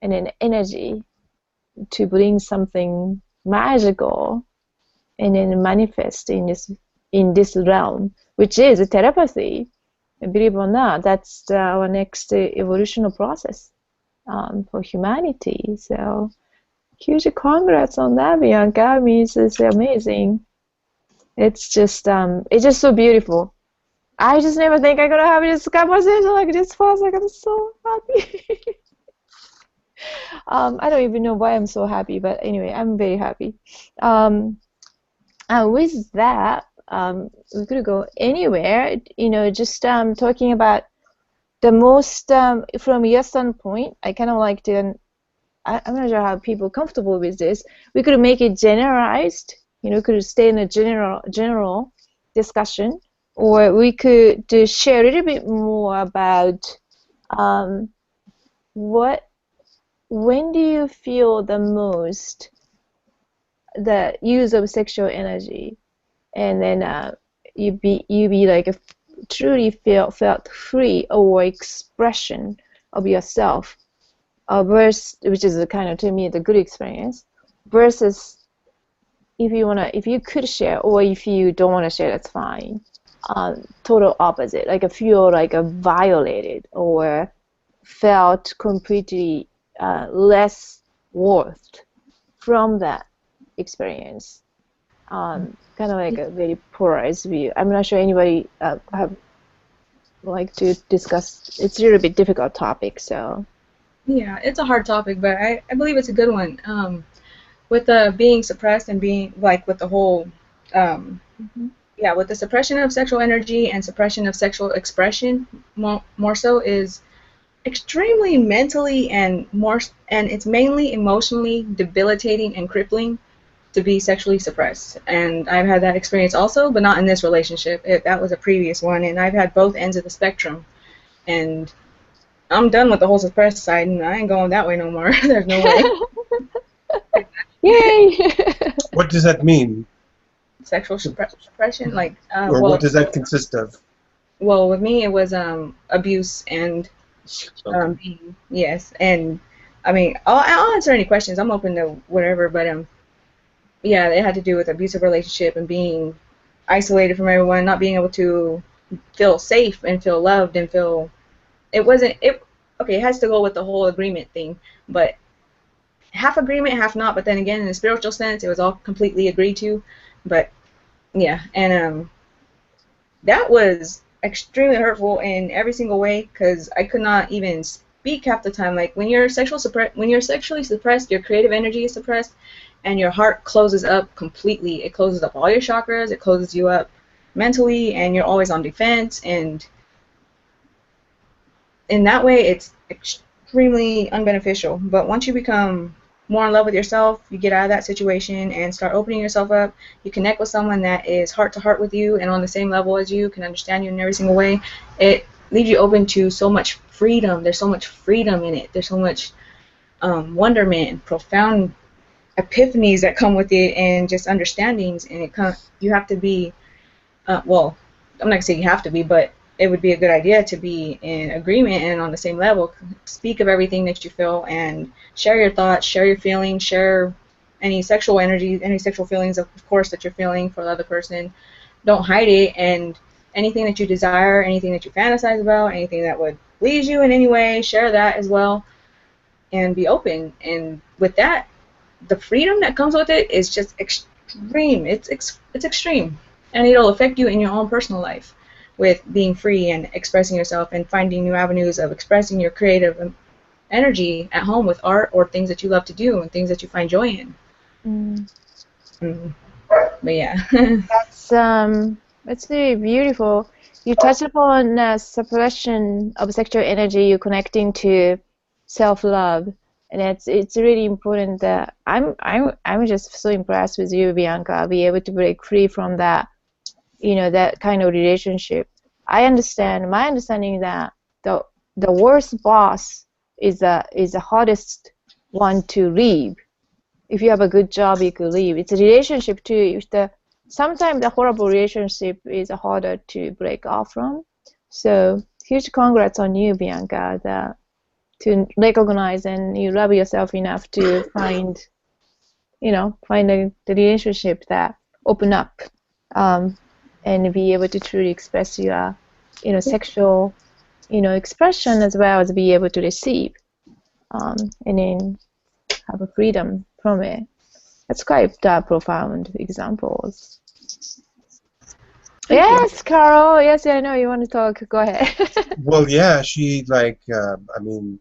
and an energy to bring something magical and then manifest in this realm, which is telepathy. Believe it or not, that's our next evolutionary process for humanity. So huge congrats on that, Bianca. I mean, it's amazing. It's just so beautiful. I just never think I'm gonna have this conversation like this fast. Like I'm so happy. I don't even know why I'm so happy, but anyway, I'm very happy. And with that, we could go anywhere. Just talking about the most from your standpoint. I kind of like to. I'm not sure how people are comfortable with this. We could make it generalized. Could stay in a general discussion, or we could just share a little bit more about when do you feel the most the use of sexual energy, and then you be like truly felt free or expression of yourself, versus, which is kind of to me the good experience, versus if you could share, or if you don't want to share, that's fine. Total opposite, like I feel like violated or felt completely less worth from that experience. Kind of like a very polarized view. I'm not sure anybody have like to discuss. It's a little bit difficult topic, so. Yeah, it's a hard topic, but I believe it's a good one. With the being suppressed and being like with the whole, yeah, with the suppression of sexual energy and suppression of sexual expression, more so is extremely mentally and it's mainly emotionally debilitating and crippling to be sexually suppressed. And I've had that experience also, but not in this relationship. That was a previous one, and I've had both ends of the spectrum. And I'm done with the whole suppressed side, and I ain't going that way no more. There's no way. Yay! What does that mean? Sexual suppression, like, Or well, what does that consist of? well, with me it was abuse and yes, and I mean, I'll answer any questions. I'm open to whatever, but yeah, it had to do with abusive relationship and being isolated from everyone, not being able to feel safe and feel loved and feel okay, it has to go with the whole agreement thing, but half agreement, half not. But then again, in the spiritual sense, it was all completely agreed to. But yeah, and that was extremely hurtful in every single way because I could not even speak half the time. Like when you're sexually suppressed, your creative energy is suppressed, and your heart closes up completely. It closes up all your chakras. It closes you up mentally, and you're always on defense. And in that way, it's extremely unbeneficial. But once you become more in love with yourself, you get out of that situation and start opening yourself up. You connect with someone that is heart to heart with you and on the same level as you, can understand you in every single way. It leaves you open to so much freedom. There's so much freedom in it. There's so much wonderment, profound epiphanies that come with it, and just understandings. And you have to be, well, I'm not gonna say you have to be, but it would be a good idea to be in agreement and on the same level. Speak of everything that you feel and share your thoughts, share your feelings, share any sexual energy, any sexual feelings, of course, that you're feeling for the other person. Don't hide it, and anything that you desire, anything that you fantasize about, anything that would please you in any way, share that as well, and be open. And with that, the freedom that comes with it is just extreme. It's extreme, and it'll affect you in your own personal life with being free and expressing yourself and finding new avenues of expressing your creative energy at home with art or things that you love to do and things that you find joy in. Mm. But yeah. That's really beautiful. You touched upon suppression of sexual energy, you connecting to self-love, and it's really important that I'm just so impressed with you, Bianca, be able to break free from that, that kind of relationship. My understanding that the worst boss is the hardest one to leave. If you have a good job, you could leave. It's a relationship too. Sometimes the horrible relationship is harder to break off from. So huge congrats on you, Bianca, to recognize and you love yourself enough to find the relationship that open up, and be able to truly express your, sexual, expression as well as be able to receive, and then have a freedom from it. That's quite profound examples. Yes, Carol. Yes, I know you want to talk. Go ahead. Well, yeah, she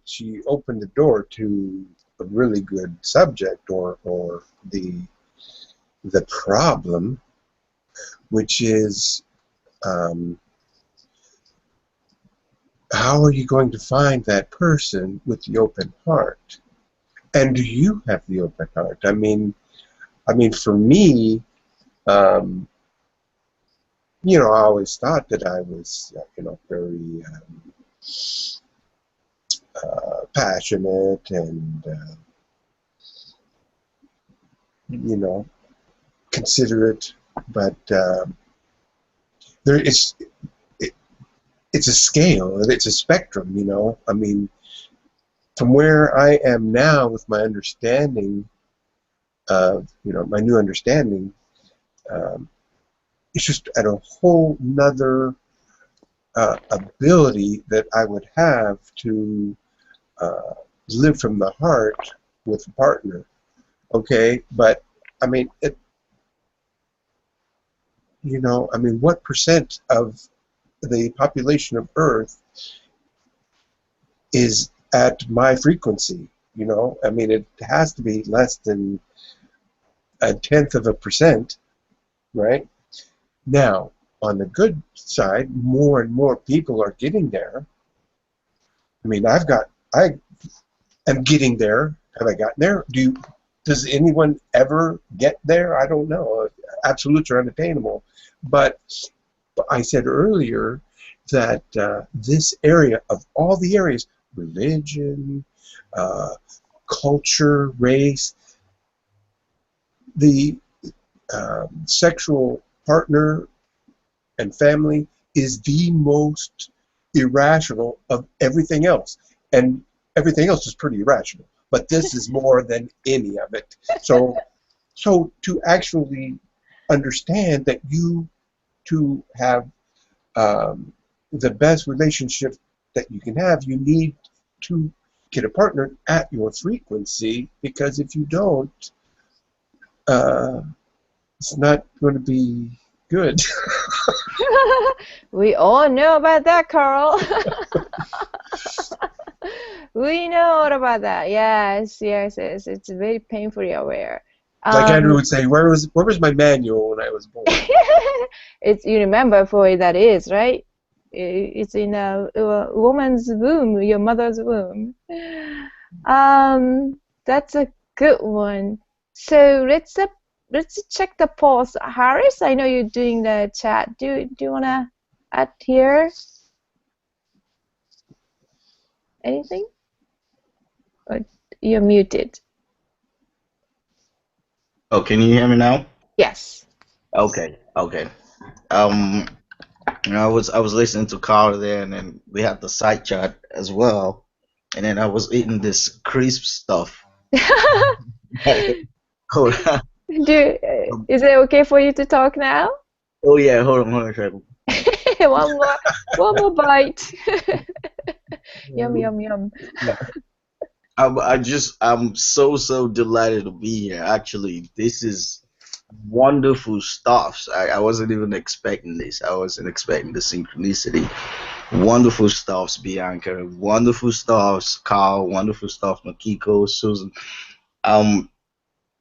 she opened the door to a really good subject, or the problem, which is how are you going to find that person with the open heart? And do you have the open heart? I mean, for me, I always thought that I was, very passionate and, considerate, but there is, it's a scale, it's a spectrum, I mean, from where I am now with my understanding of, my new understanding, it's just at a whole nother ability that I would have to live from the heart with a partner. Okay, but I mean, what percent of the population of Earth is at my frequency? I mean, it has to be less than 0.1%, right? Now, on the good side, more and more people are getting there. I mean, I am getting there. Have I gotten there? Does anyone ever get there? I don't know. Absolutes are unattainable. But I said earlier that this area, of all the areas, religion, culture, race, the sexual partner and family is the most irrational of everything else. And everything else is pretty irrational. But this is more than any of it. So to actually understand that you to have the best relationship that you can have, you need to get a partner at your frequency, because if you don't, it's not going to be good. We all know about that, Carl. We know all about that. Yes. It's very painfully aware. Like Andrew would say, where was my manual when I was born? You remember for that is, right? It's in a woman's womb, your mother's womb. That's a good one. So let's check the polls. Harris, I know you're doing the chat. Do you wanna add here anything? Or you're muted. Oh, can you hear me now? Yes. Okay. I was listening to Carl there, and then we had the side chat as well, and then I was eating this crisp stuff. Hold on. Is it okay for you to talk now? Oh yeah, hold on a second. one more bite. Yum. I'm so delighted to be here. Actually, this is wonderful stuff. I wasn't even expecting this. I wasn't expecting the synchronicity. Wonderful stuffs, Bianca. Wonderful stuffs, Carl. Wonderful stuff, Makiko, Susan. Um,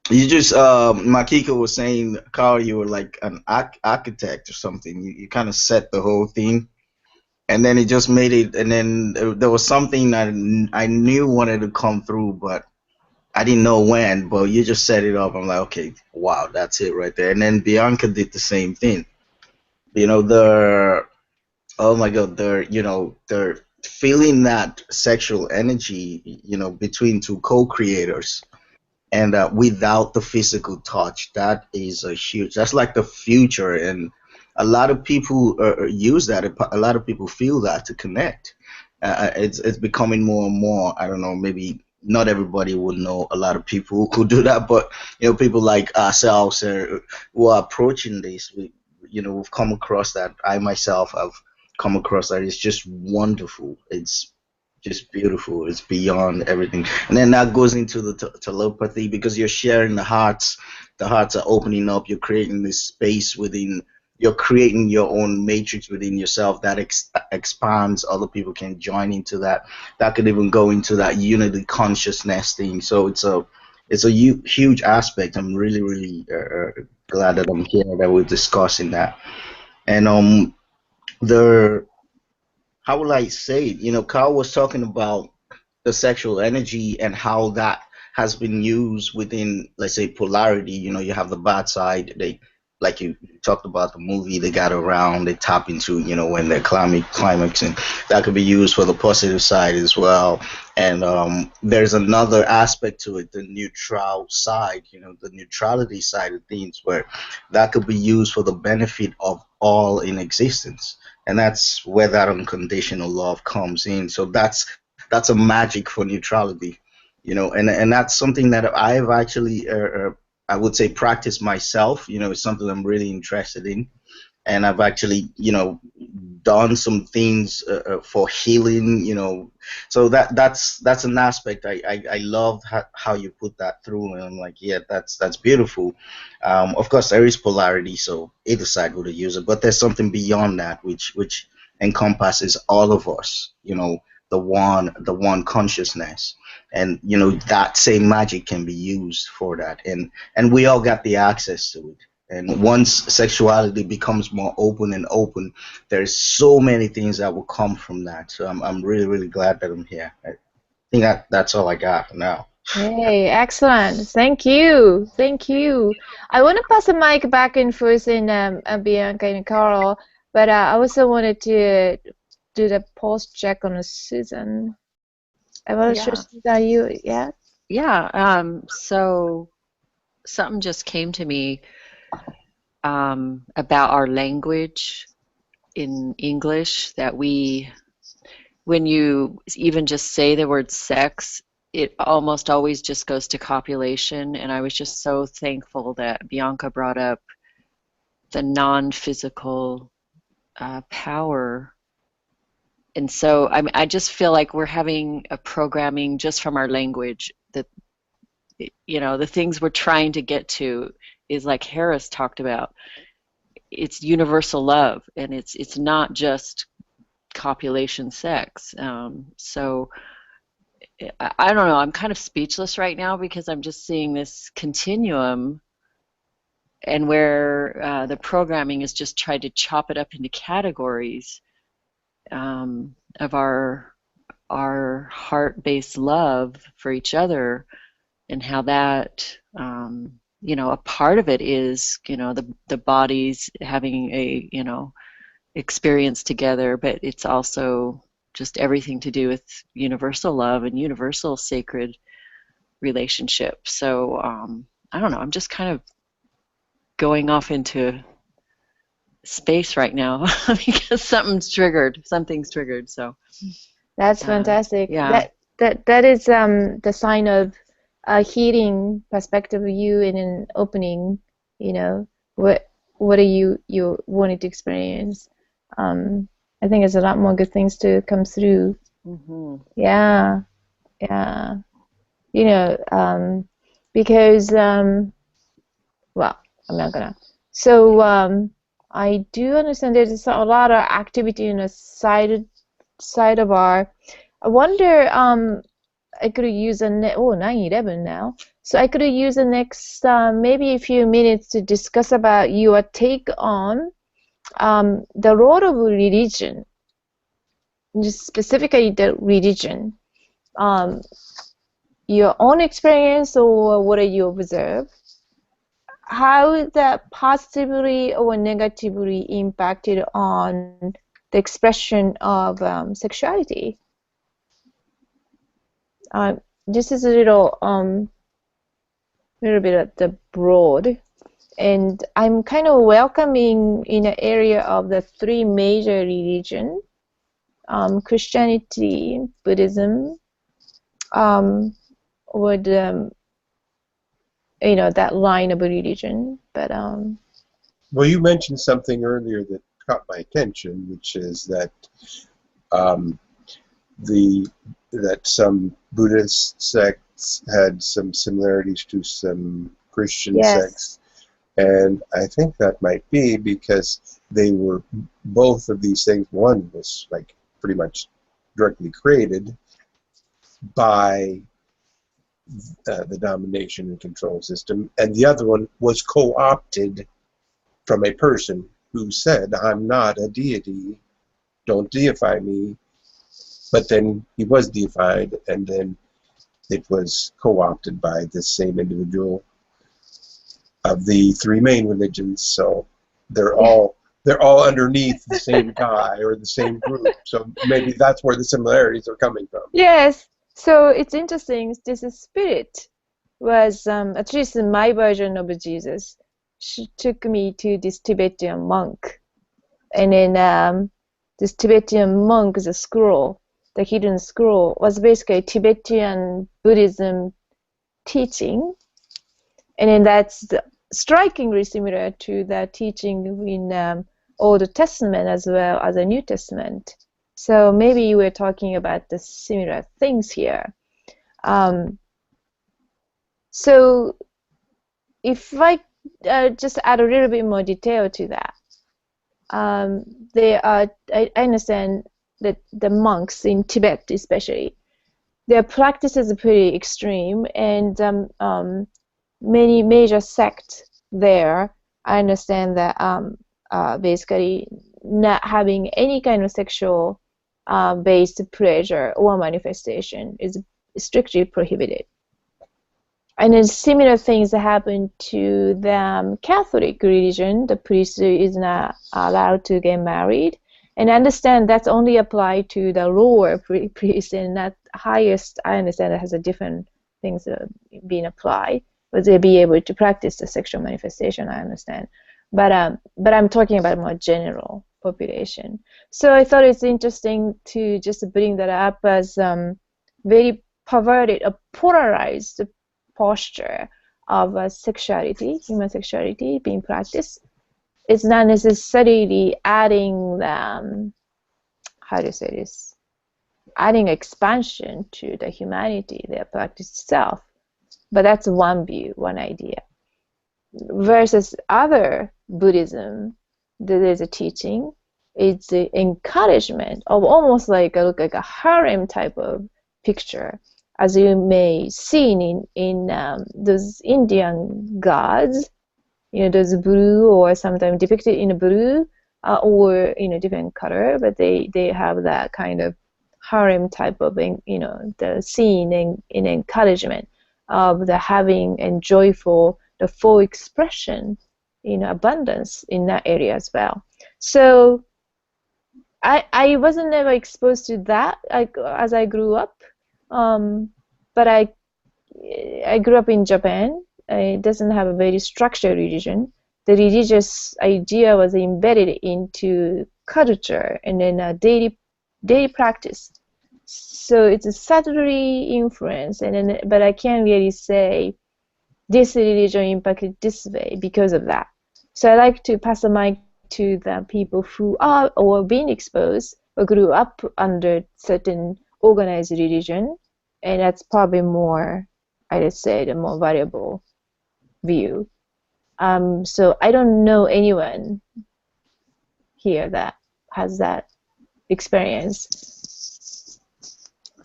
you just Makiko was saying, Carl, you were like an architect or something. You kind of set the whole thing, and then it just made it. And then there was something I knew wanted to come through, but I didn't know when. But you just set it up. I'm like, okay, wow, that's it right there. And then Bianca did the same thing. You know, the oh my God, they're feeling that sexual energy, between two co-creators, and without the physical touch, that is a huge. That's like the future, and a lot of people use that. A lot of people feel that to connect. It's becoming more and more. I don't know. Maybe not everybody would know a lot of people who do that, but people like ourselves who are approaching this. We've come across that. I myself have come across that. It's just wonderful. It's just beautiful. It's beyond everything. And then that goes into the telepathy, because you're sharing the hearts. The hearts are opening up. You're creating this space within. You're creating your own matrix within yourself that expands. Other people can join into that. That could even go into that unity consciousness thing. So it's a huge aspect. I'm really really glad that I'm here, that we're discussing that. And the how will I say it? Carl was talking about the sexual energy and how that has been used within, let's say, polarity. You have the bad side. They, like you talked about the movie, they got around, they tap into, when they're climaxing. That could be used for the positive side as well. And there's another aspect to it, the neutral side, the neutrality side of things, where that could be used for the benefit of all in existence. And that's where that unconditional love comes in. So that's a magic for neutrality, and that's something that I've actually, I would say, practiced myself. It's something I'm really interested in, and I've actually, done some things for healing, so that's an aspect I love how you put that through, and I'm like, yeah, that's beautiful. Of course, there is polarity, so either side would use it, but there's something beyond that, which encompasses all of us, the one consciousness, and that same magic can be used for that, and we all got the access to it. And once sexuality becomes more open and open, there's so many things that will come from that. So I'm really, really glad that I'm here. I think that's all I got for now. Hey, excellent. Thank you. Thank you. I want to pass the mic back and forth in Bianca and Carl, but I also wanted to do the pulse check on Susan. I'm not sure, Yeah. Susan, are you, yeah? Yeah. So something just came to me about our language in English, that when you even just say the word sex, it almost always just goes to copulation. And I was just so thankful that Bianca brought up the non-physical power. And so I just feel like we're having a programming just from our language that, the things we're trying to get to is, like Harris talked about, it's universal love, and it's not just copulation sex. So I don't know, I'm kind of speechless right now, because I'm just seeing this continuum, and where the programming is just tried to chop it up into categories of our heart-based love for each other, and how that a part of it is the bodies having a experience together, but it's also just everything to do with universal love and universal sacred relationship. So I don't know, I'm just kind of going off into space right now because something's triggered. So That's fantastic. yeah. That is the sign of a healing perspective of you in an opening, what are you wanting to experience. I think there's a lot more good things to come through. Mm-hmm. Yeah, because well, I'm not gonna. So I do understand there's a lot of activity in the side sidebar. I wonder, I could use a 9/11 now. So I could use the next maybe a few minutes to discuss about your take on the role of religion, just specifically the religion. Your own experience or what you observe, how that positively or negatively impacted on the expression of sexuality. This is a little bit of the broad, and I'm kind of welcoming in an area of the three major religions, Christianity, Buddhism, or the that line of religion. But Well, you mentioned something earlier that caught my attention, which is that um, that some Buddhist sects had some similarities to some Christian yes, sects, and I think that might be because they were both of these things. One was like pretty much directly created by the domination and control system, and the other one was co-opted from a person who said, "I'm not a deity, don't deify me." But then he was deified, and then it was co-opted by this same individual of the three main religions. So they're all underneath the same guy or the same group. So maybe that's where the similarities are coming from. yes. So it's interesting. This spirit was at least in my version of Jesus. She took me to this Tibetan monk, and then this Tibetan monk, the scroll, the hidden scroll, was basically Tibetan Buddhism teaching, and then that's strikingly similar to the teaching in Old Testament as well as the New Testament. So maybe you were talking about the similar things here. So if I just add a little bit more detail to that, I understand that the monks in Tibet especially, their practices are pretty extreme, and many major sects there, I understand that basically not having any kind of sexual based pleasure or manifestation is strictly prohibited. And then similar things happen to the Catholic religion. The priest is not allowed to get married. And I understand that's only applied to the lower priest, and not highest. I understand it has a different things being applied, but they'll be able to practice the sexual manifestation, I understand. But I'm talking about a more general population. So I thought it's interesting to just bring that up as very perverted, a polarized posture of sexuality, human sexuality being practiced. It's not necessarily adding how to say this, adding expansion to the humanity, their practice itself. But that's one view, one idea. Versus other Buddhism, there is a teaching, it's the encouragement of almost like a harem type of picture, as you may see in those Indian gods, those blue or sometimes depicted in blue or in a different color, but they have that kind of harem type of the scene in encouragement of the having and joyful, the full expression abundance in that area as well. So I wasn't never exposed to that as I grew up, but I grew up in Japan. It doesn't have a very structured religion. The religious idea was embedded into culture and then a daily practice. So it's a subtly influenced, but I can't really say this religion impacted this way because of that. So I like to pass the mic to the people who are or being exposed or grew up under certain organized religion, and that's probably more, I would say, the more valuable view. So I don't know anyone here that has that experience.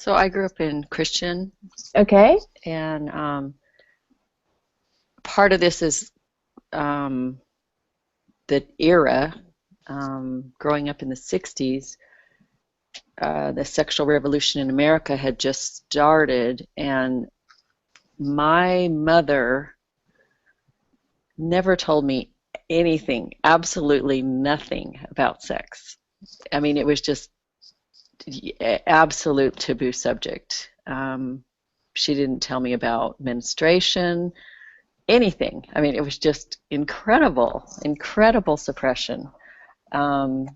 So I grew up in Christian, Okay. and part of this is the era, growing up in the 60s. The sexual revolution in America had just started, and my mother never told me anything, absolutely nothing about sex. I mean, it was just absolute taboo subject. She didn't tell me about menstruation, anything. I mean, it was just incredible, incredible suppression. And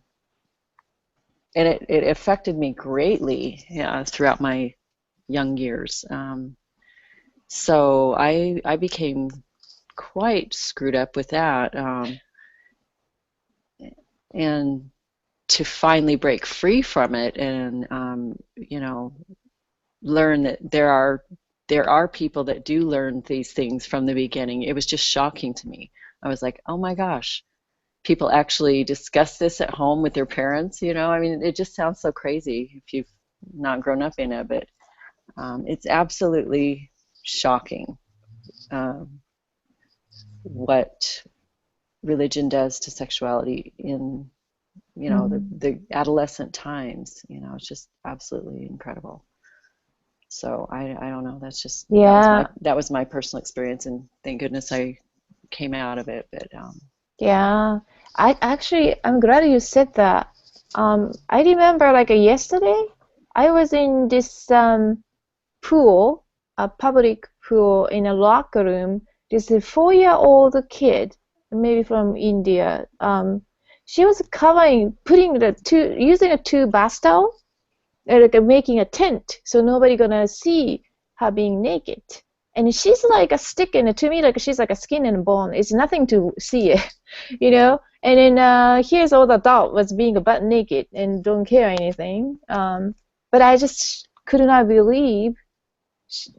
it affected me greatly throughout my young years. So I became quite screwed up with that. And to finally break free from it and, learn that there are people that do learn these things from the beginning. It was just shocking to me. I was like, oh my gosh, people actually discuss this at home with their parents, I mean, it just sounds so crazy if you've not grown up in it, but it's absolutely shocking what religion does to sexuality in, the adolescent times. It's just absolutely incredible. So I don't know, that's just, that was my personal experience, and thank goodness I came out of it, but Yeah, I'm glad you said that. I remember like yesterday, I was in this pool, a public pool in a locker room. This 4-year-old kid, maybe from India. She was using a two bath towel, like making a tent, so nobody gonna see her being naked. And she's like a stick, and to me, like she's like a skin and bone. It's nothing to see it, And then here's all the adult was being butt naked and don't care anything. But I just could not believe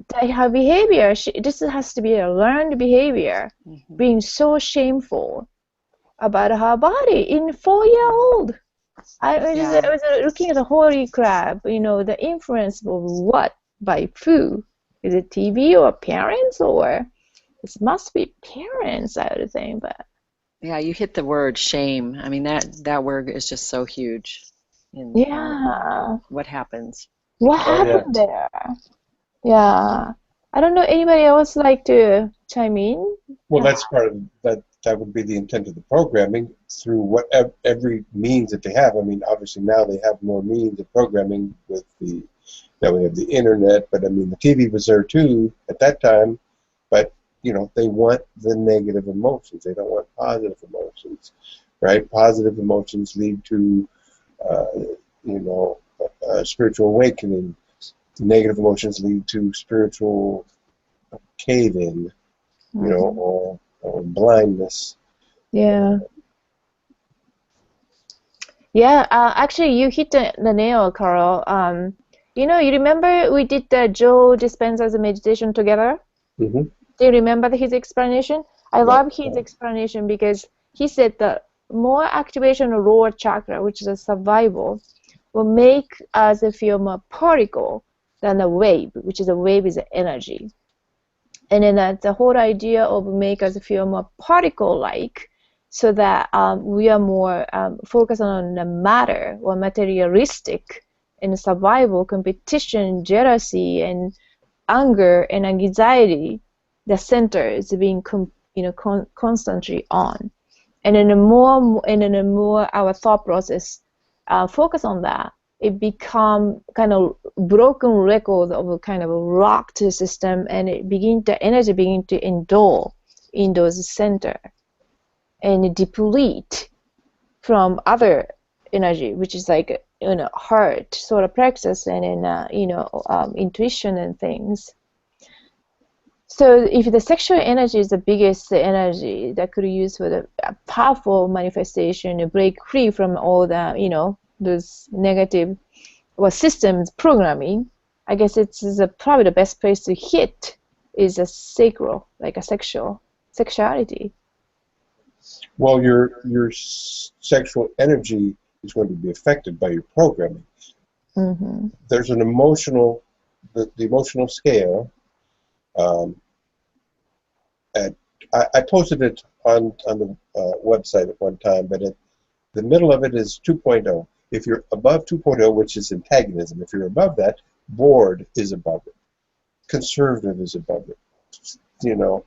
that her behavior. This has to be a learned behavior, being so shameful about her body in 4-year-old. I was looking at the holy crap, the influence of what by who? Is it TV or parents, or it must be parents, I would think, but. Yeah, you hit the word shame. I mean, that word is just so huge in what happens. What happened there? Yeah. I don't know, anybody else like to chime in? Well, that's part of that. That would be the intent of the programming through every means that they have. I mean, obviously now they have more means of programming with now we have the internet, but I mean the TV was there too at that time. But they want the negative emotions. They don't want positive emotions, right? Positive emotions lead to spiritual awakening. Negative emotions lead to spiritual cave-in, or blindness. Yeah. Yeah, actually, you hit the nail, Carl. You remember we did the Joe Dispenza's meditation together? Mm-hmm. Do you remember his explanation? I love his explanation because he said that more activation of lower chakra, which is a survival, will make us feel more particle than a wave, which is a wave is energy. And then that's the whole idea of make us feel more particle-like, so that we are more focused on the matter or materialistic and survival, competition, jealousy, and anger and anxiety. The center is being constantly on, and then the more our thought process focus on that, it become kind of broken record of a kind of a rocked system, and the energy begin to indulge in those center and deplete from other energy, which is like heart sort of plexus and then intuition and things. So if the sexual energy is the biggest energy that could use for the powerful manifestation to break free from all the those negative systems programming, I guess it's probably the best place to hit is a sacral, like a sexuality. Well, your sexual energy is going to be affected by your programming. Mm-hmm. There's an emotional, the emotional scale. Um, at, I posted it on the website at one time, but the middle of it is 2.0. If you're above 2.0, which is antagonism, if you're above that, bored is above it. Conservative is above it. You know,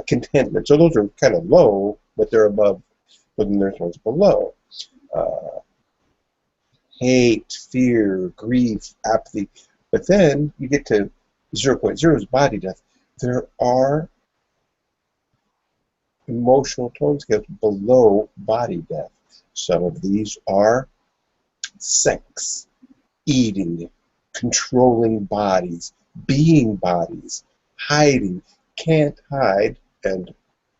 contentment. So those are kind of low, but they're above. But then there's ones below. Uh, hate, fear, grief, apathy. But then you get to 0.0 is body death. There are emotional tone scales below body death. Some of these are sex, eating, controlling bodies, being bodies, hiding, can't hide, and,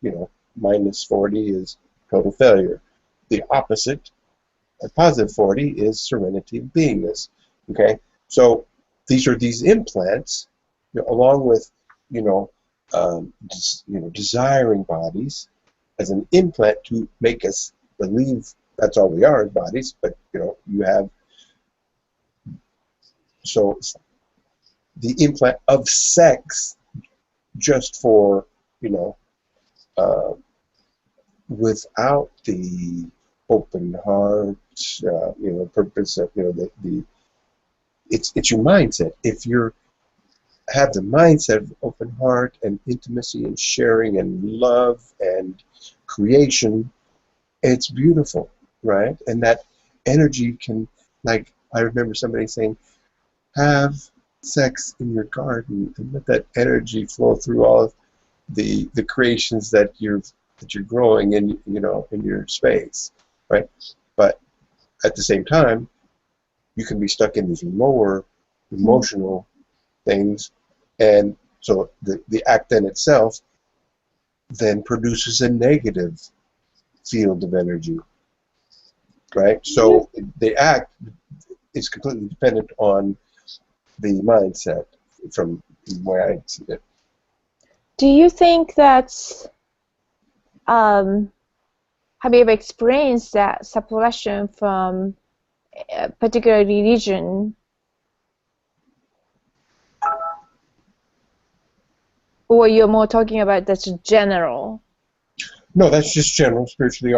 you know, minus 40 is total failure. The opposite, a positive 40, is serenity of beingness. Okay, so these are these implants, you know, along with, you know, desiring bodies as an implant to make us believe that's all we are as bodies. But you know, you have so the implant of sex just for, you know, without the open heart, you know, purpose of, you know, it's your mindset. If you have the mindset of open heart and intimacy and sharing and love and creation, it's beautiful, right? And that energy can, like, I remember somebody saying, have sex in your garden and let that energy flow through all of the creations that you're growing in, you know, in your space, right? But at the same time, you can be stuck in these lower emotional things, and so the act in itself then produces a negative field of energy, right? So the act is completely dependent on the mindset, from where I see it. Do you think that's have you ever experienced that suppression from a particular religion, or you're more talking about that's general? No, that's just general spiritually.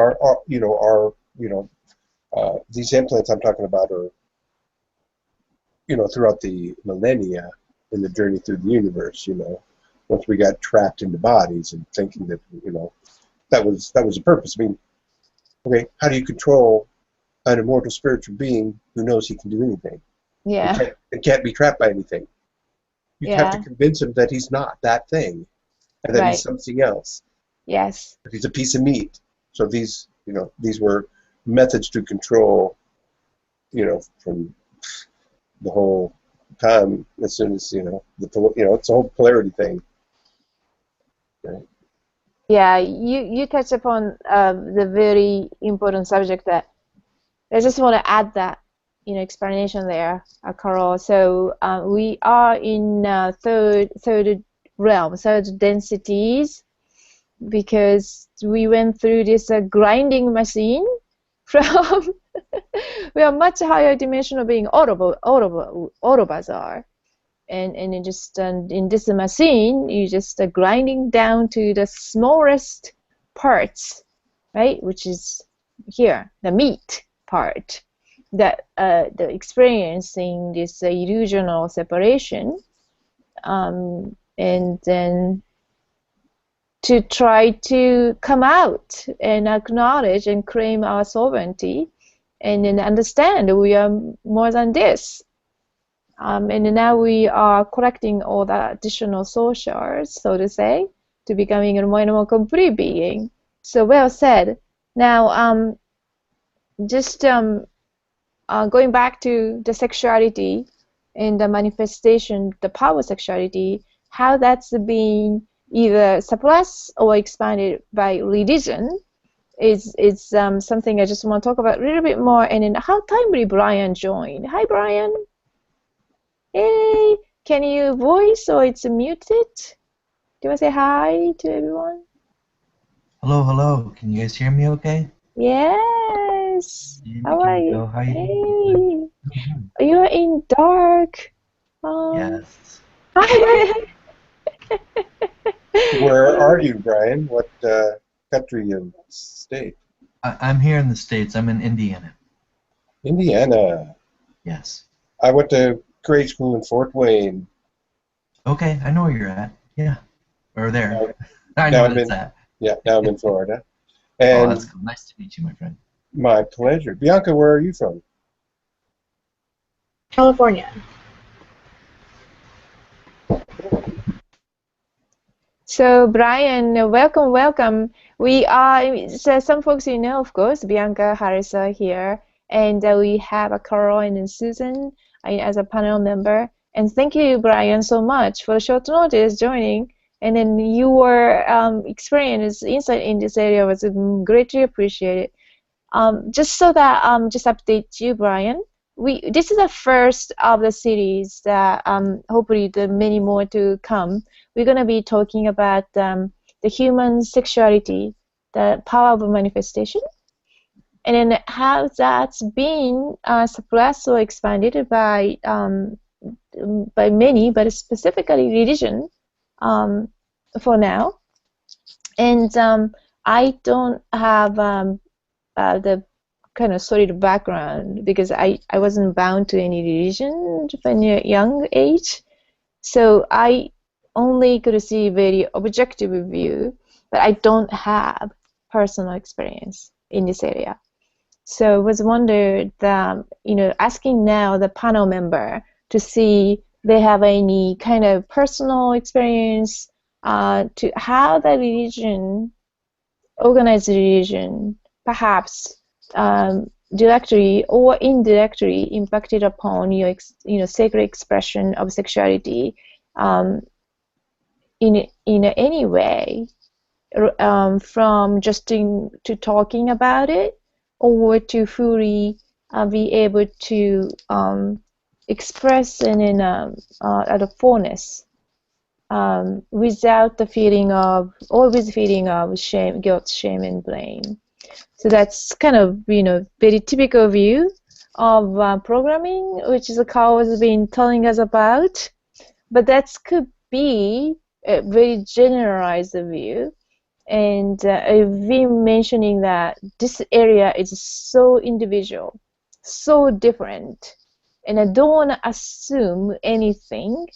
These implants I'm talking about are, you know, throughout the millennia in the journey through the universe. You know, once we got trapped into bodies and thinking that, you know, that was the purpose. I mean, okay, how do you control an immortal spiritual being who knows he can do anything? Yeah. It can't be trapped by anything. You have to Yeah. convince him that he's not that thing, and that he's Right. something else. Yes. That he's a piece of meat. So these, you know, these were methods to control, you know, from the whole time. As soon as, you know, it's a whole polarity thing. Right? Yeah. You touched upon the very important subject that I just want to add that, you know, explanation there, Carol. So we are in third realm, third densities, because we went through this grinding machine from we are much higher dimensional being, all of us are, and it just in this machine you just grinding down to the smallest parts, right, which is here, the meat part, that the experiencing this illusional separation, and then to try to come out and acknowledge and claim our sovereignty, and then understand we are more than this. And now we are collecting all the additional soul shards, so to say, to becoming a more and more complete being. So well said. Now, just going back to the sexuality and the manifestation, the power sexuality, how that's being either suppressed or expanded by religion is something I just want to talk about a little bit more. And then how timely Brian joined. Hi, Brian. Hey, can you voice or it's muted? Do you want to say hi to everyone? Hello, hello. Can you guys hear me okay? Yes. Can you hear me? How Can are you you? go? How you doing? Hey. You're in dark. Yes. Where are you, Brian? What country and state? I'm here in the States. I'm in Indiana. Indiana. Yes. I went to grade school in Fort Wayne. Okay, I know where you're at. Yeah. Or there. Now, I now know I'm where it's in, at. yeah, now I'm in Florida. Oh, that's And cool. Nice to meet you, my friend. my pleasure. Bianca, where are you from? California. So Brian, welcome, welcome. We are so some folks you know, of course, Bianca, Harissa here, and we have a Carol and Susan as a panel member. And thank you, Brian, so much for short notice joining. And then your experience, insight in this area was greatly appreciated. Just so that just update you, Brian. This is the first of the series that hopefully the many more to come. We're gonna be talking about the human sexuality, the power of manifestation, and then how that's been suppressed or expanded by many, but specifically religion for now. And I don't have the kind of solid background because I wasn't bound to any religion from a young age. So I only could see very objective view, but I don't have personal experience in this area. So was wondered, asking now the panel member to see they have any kind of personal experience to how the religion, organized religion, perhaps directly or indirectly impacted upon your sacred expression of sexuality in any way, from just to talking about it or to fully be able to express it in at a fullness, without the feeling of always feeling of shame, guilt, shame, and blame. So that's kind of very typical view of programming, which is Carl has been telling us about. But that could be a very generalized view, and I've been mentioning that this area is so individual, so different, and I don't want to assume anything.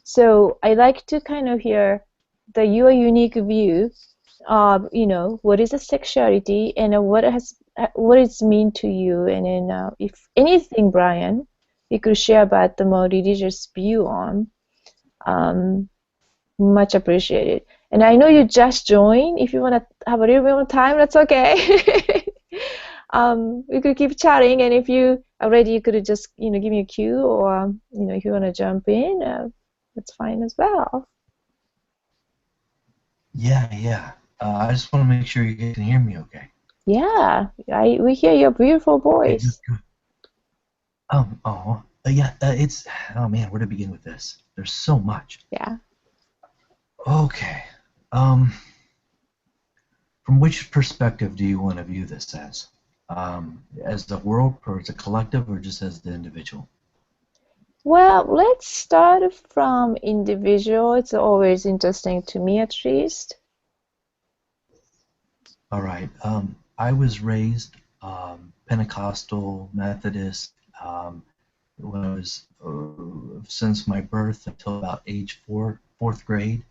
So I like to kind of hear your unique view of what is a sexuality and what it's mean to you, and then if anything, Brian, you could share about the more religious view on. Much appreciated. And I know you just joined. If you want to have a little bit more time, that's okay. We could keep chatting, and if you are ready, you could just give me a cue, or if you want to jump in, that's fine as well. Yeah. I just want to make sure you guys can hear me okay. Yeah, we hear your beautiful Okay, voice. good. It's, oh man, where to begin with this? There's so much. Yeah. Okay. From which perspective do you want to view this as? As the world, or as a collective, or just as the individual? Well, let's start from individual. It's always interesting to me, at least. All right. I was raised Pentecostal, Methodist, when I was since my birth until about age fourth grade,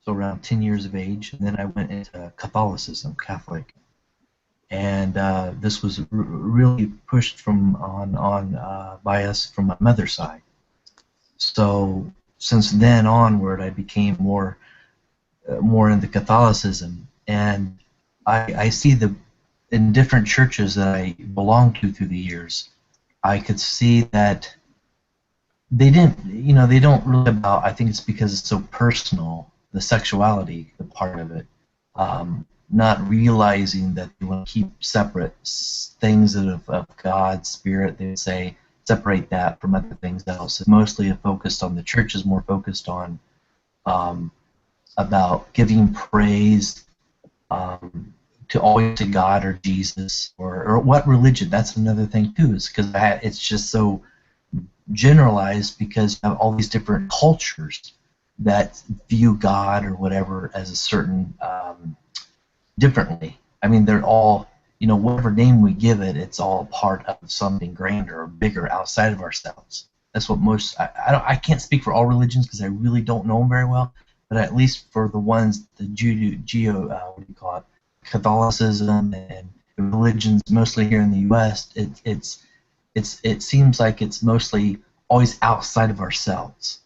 so around 10 years of age, and then I went into Catholicism, Catholic, and this was really pushed by us from my mother's side. So since then onward, I became more into Catholicism, and I see in different churches that I belonged to through the years, I could see that they don't really about, I think it's because it's so personal, the sexuality, the part of it, not realizing that they want to keep separate things that of God, Spirit, they would say, separate that from other things else. It's mostly focused on, the church is more focused on about giving praise to always to God or Jesus or what religion. That's another thing too, is because it's just so generalized because you have all these different cultures that view God or whatever as a certain differently. I mean, they're all, you know, whatever name we give it, it's all part of something grander or bigger outside of ourselves. That's what most, I can't speak for all religions because I really don't know them very well, but at least for the ones, the what do you call it, Catholicism and religions mostly here in the U.S., it seems like it's mostly always outside of ourselves.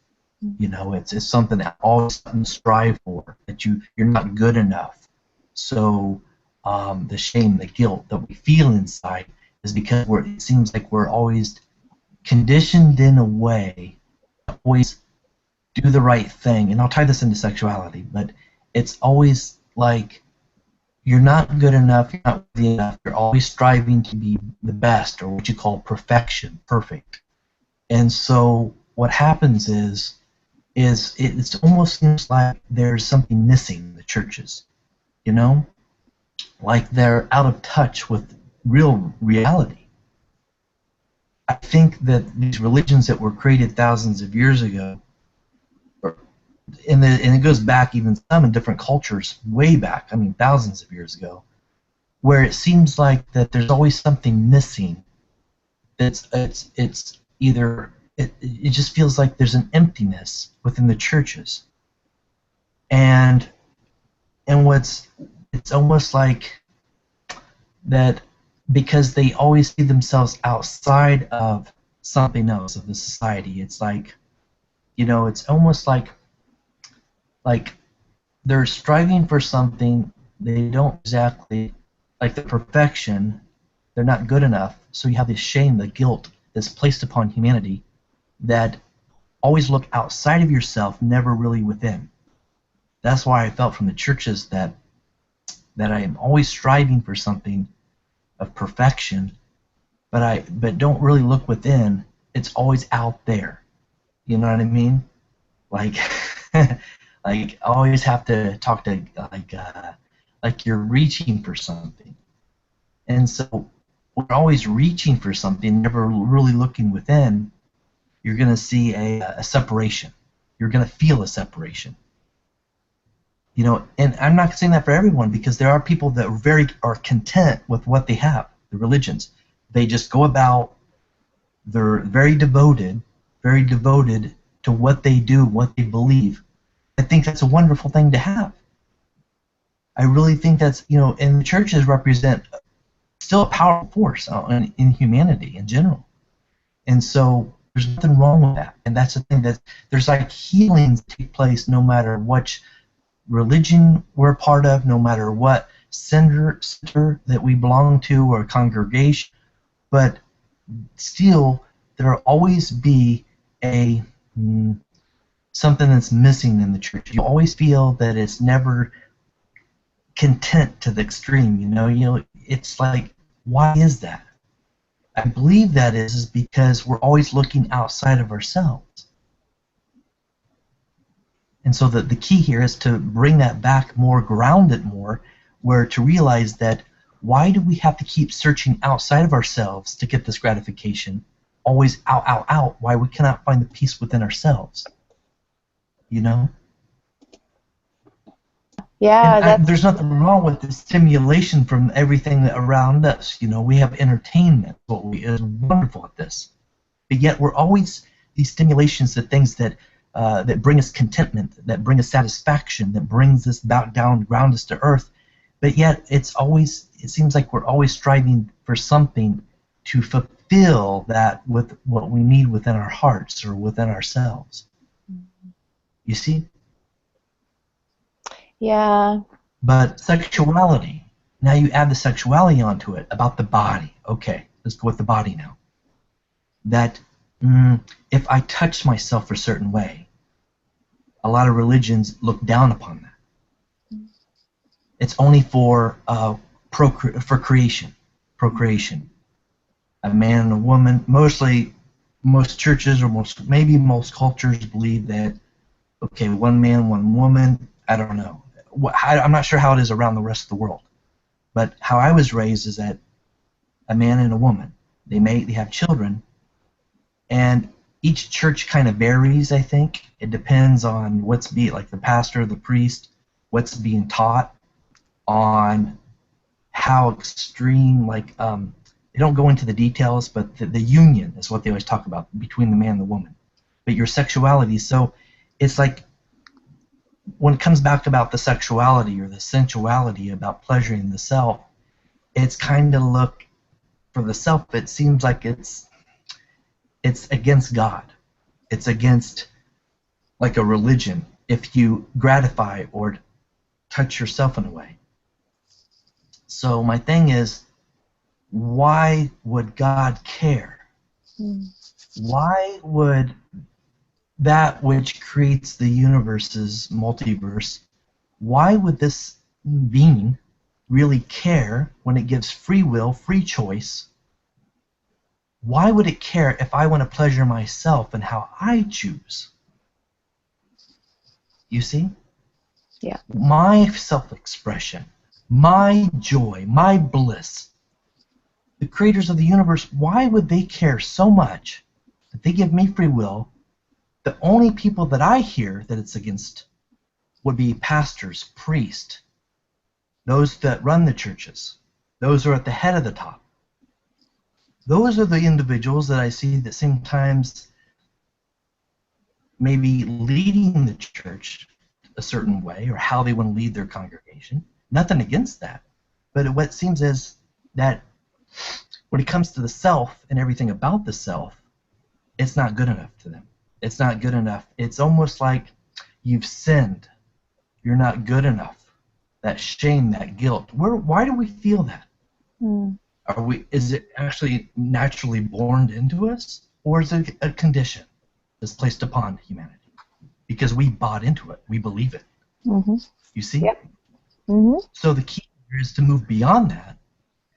You know, it's something that always something to strive for, that you're not good enough. So the shame, the guilt that we feel inside is because it seems like we're always conditioned in a way to always do the right thing. And I'll tie this into sexuality, but it's always like you're not good enough, you're not worthy enough, you're always striving to be the best, or what you call perfection, perfect. And so what happens is it almost seems like there's something missing in the churches, you know? Like they're out of touch with real reality. I think that these religions that were created thousands of years ago, and it goes back even some in different cultures, way back, I mean thousands of years ago, where it seems like that there's always something missing. It's either it just feels like there's an emptiness within the churches, and it's almost like that because they always see themselves outside of something else, of the society. It's like, you know, it's almost like they're striving for something they don't exactly, like the perfection, they're not good enough, so you have this shame, the guilt that's placed upon humanity that always look outside of yourself, never really within. That's why I felt from the churches that I am always striving for something of perfection, but don't really look within. It's always out there. You know what I mean? Like like always have to talk to like you're reaching for something. And so we're always reaching for something, never really looking within. You're going to see a separation. You're going to feel a separation. You know, and I'm not saying that for everyone, because there are people that are content with what they have, the religions. They just go about, they're very devoted to what they do, what they believe. I think that's a wonderful thing to have. I really think that's, you know, and the churches represent still a powerful force in humanity in general. And so there's nothing wrong with that. And that's the thing, that there's like healings that take place no matter which religion we're a part of, no matter what center that we belong to or congregation, but still there will always be something that's missing in the church. You always feel that it's never content to the extreme. You know, it's like, why is that? I believe that is because we're always looking outside of ourselves. And so the key here is to bring that back more, ground it more, where to realize that why do we have to keep searching outside of ourselves to get this gratification? Always out, why we cannot find the peace within ourselves. You know? Yeah, there's nothing wrong with the stimulation from everything around us. You know, we have entertainment, is wonderful at this. But yet we're always these stimulations, the things that bring us contentment, that bring us satisfaction, that brings us down, ground us to earth. But yet it seems like we're always striving for something to fulfill that with what we need within our hearts or within ourselves. You see? Yeah. But sexuality, now you add the sexuality onto it, about the body. Okay, let's go with the body now. That if I touch myself a certain way, a lot of religions look down upon that. It's only for procreation. A man and a woman. Most churches or maybe most cultures believe that, okay, one man, one woman. I don't know. I'm not sure how it is around the rest of the world. But how I was raised is that a man and a woman, they have children, and each church kind of varies, I think. It depends on what's being, like the pastor, the priest, what's being taught, on how extreme, like, they don't go into the details, but the union is what they always talk about between the man and the woman. But your sexuality, so it's like, when it comes back about the sexuality or the sensuality about pleasuring the self, it's kind of look, for the self, it seems like it's against God. It's against, like, a religion, if you gratify or touch yourself in a way. So my thing is, why would God care? Why would that which creates the universe's multiverse, why would this being really care when it gives free will, free choice? Why would it care if I want to pleasure myself and how I choose? You see? Yeah. My self-expression, my joy, my bliss. The creators of the universe, why would they care so much that they give me free will? The only people that I hear that it's against would be pastors, priests, those that run the churches, those who are at the head of the top. Those are the individuals that I see that sometimes maybe leading the church a certain way, or how they want to lead their congregation. Nothing against that. But what seems is that when it comes to the self and everything about the self, it's not good enough to them. It's not good enough. It's almost like you've sinned. You're not good enough. That shame, that guilt. Why do we feel that? Is it actually naturally born into us, or is it a condition that's placed upon humanity? Because we bought into it. We believe it. You see? Yep. So the key here is to move beyond that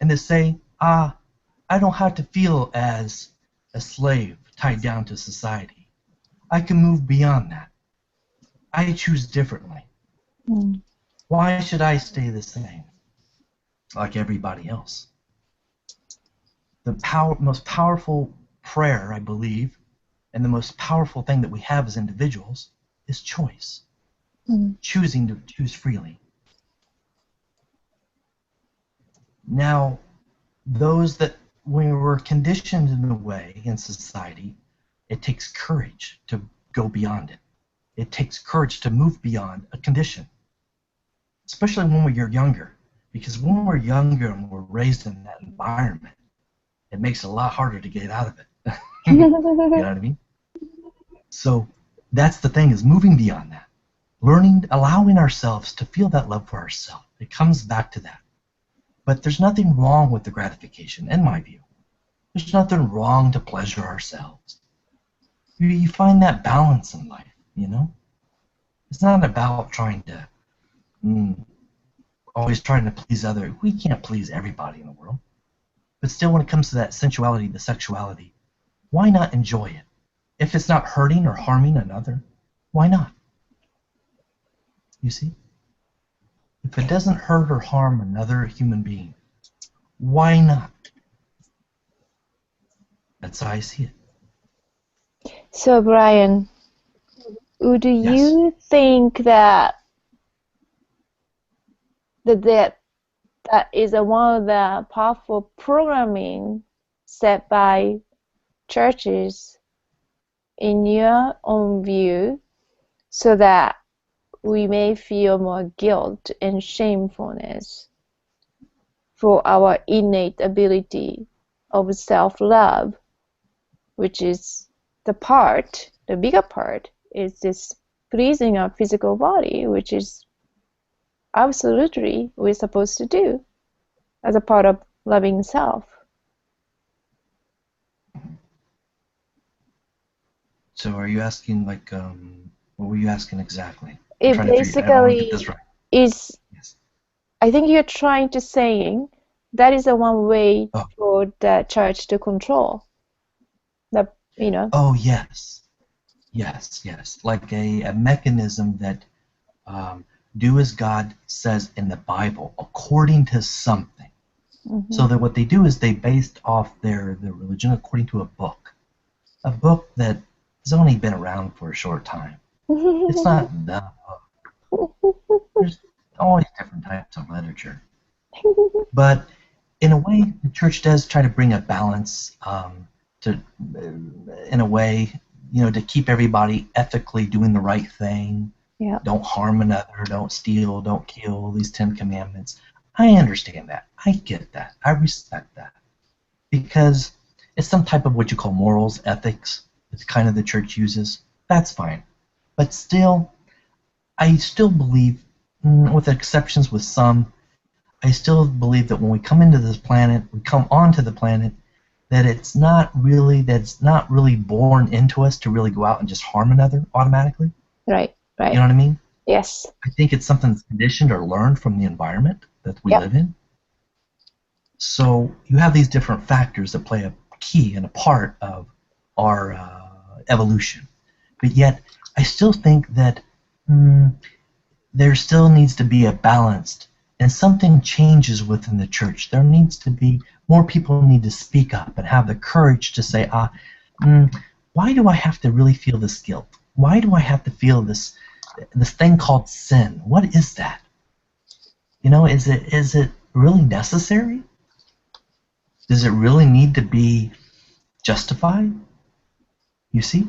and to say, I don't have to feel as a slave tied down to society. I can move beyond that. I choose differently. Why should I stay the same like everybody else? The most powerful prayer, I believe, and the most powerful thing that we have as individuals is choice. Choosing to choose freely. Now, those that, when we're conditioned in a way in society, it takes courage to go beyond it. It takes courage to move beyond a condition, especially when we're younger. Because when we're younger and we're raised in that environment, it makes it a lot harder to get out of it. You know what I mean? So that's the thing, is moving beyond that. Learning, allowing ourselves to feel that love for ourselves. It comes back to that. But there's nothing wrong with the gratification, in my view. There's nothing wrong to pleasure ourselves. You find that balance in life, you know? It's not about trying to, always trying to please others. We can't please everybody in the world. But still, when it comes to that sensuality, the sexuality, why not enjoy it? If it's not hurting or harming another, why not? You see? If it doesn't hurt or harm another human being, why not? That's how I see it. So, Brian, would you think that that is one of the powerful programming set by churches in your own view, so that we may feel more guilt and shamefulness for our innate ability of self-love, which is the bigger part is this pleasing our physical body, which is absolutely we're supposed to do as a part of loving self. So are you asking, like, what were you asking exactly? It basically is, yes. I think you're trying to saying that is the one way for the church to control the, you know. Oh, yes. Yes, yes. Like a mechanism that do as God says in the Bible, according to something. So that what they do is they based off their religion according to a book that has only been around for a short time. It's not the book. There's always different types of literature. But in a way, the church does try to bring a balance in a way, to keep everybody ethically doing the right thing. Yeah. Don't harm another, don't steal, don't kill, these 10 commandments. I understand that. I get that. I respect that. Because it's some type of what you call morals, ethics. It's kind of the church uses. That's fine. But still, I still believe, with exceptions with some, I still believe that when we come into this planet, we come onto the planet, that it's not really born into us to really go out and just harm another automatically. Right. You know what I mean? Yes. I think it's something that's conditioned or learned from the environment that we live in. So you have these different factors that play a key and a part of our evolution. But yet, I still think that there still needs to be a balance, and something changes within the church. There needs to be more people need to speak up and have the courage to say, why do I have to really feel this guilt? Why do I have to feel this thing called sin? What is that? Is it really necessary? Does it really need to be justified? You see?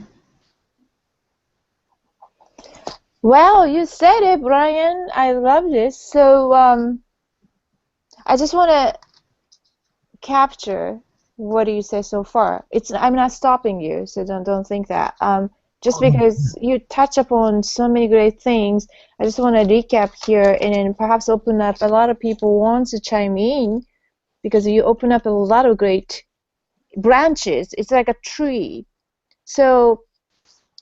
Well, you said it, Brian. I love this. So I just want to capture what you say so far. I'm not stopping you, so don't think that. Just because you touch upon so many great things, I just want to recap here and then perhaps open up. A lot of people want to chime in because you open up a lot of great branches. It's like a tree. So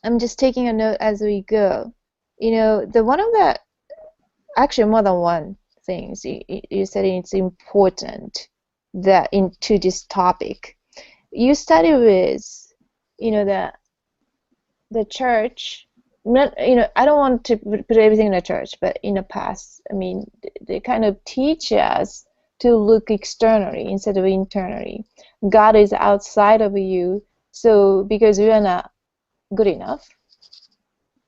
I'm just taking a note as we go. Actually more than one things you said it's important that into this topic. You study with, the church. I don't want to put everything in the church, but in the past, they kind of teach us to look externally instead of internally. God is outside of you, so because we are not good enough,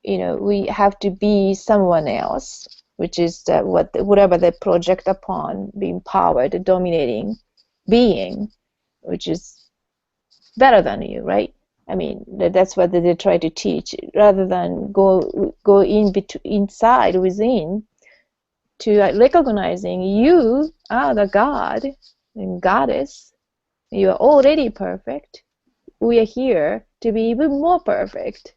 we have to be someone else, which is whatever they project upon, being powered, the dominating being, which is better than you, right? That's what they try to teach, rather than go inside within to recognizing you are the God and Goddess. You are already perfect. We are here to be even more perfect.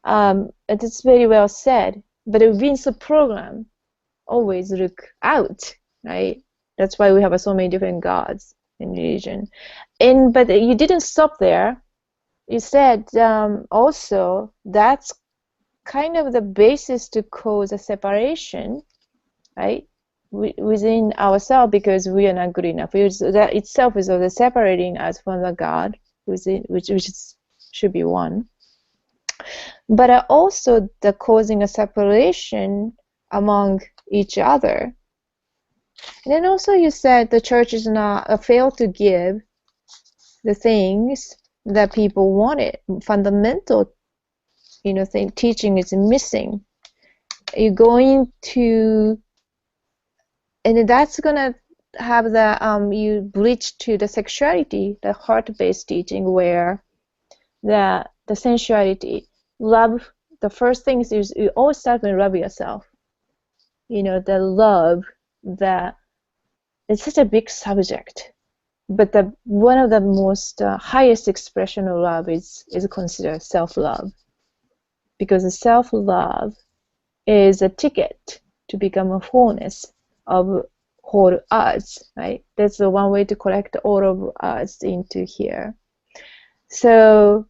It's very well said, but we've been so programmed always look out, right? That's why we have so many different gods in religion. But you didn't stop there. You said also that's kind of the basis to cause a separation, right, within ourselves, because we are not good enough. That itself is separating us from the God, which should be one. But also the causing a separation among each other. And then also you said the church is not fail to give the things that people wanted. Fundamental, teaching is missing. You're going to, and that's gonna have the you bridge to the sexuality, the heart-based teaching, where the sensuality, love. The first thing is you always start with love yourself. The love that it's such a big subject. But one of the most highest expression of love is considered self-love, because self-love is a ticket to become a wholeness of whole us, right? That's the one way to collect all of us into here. So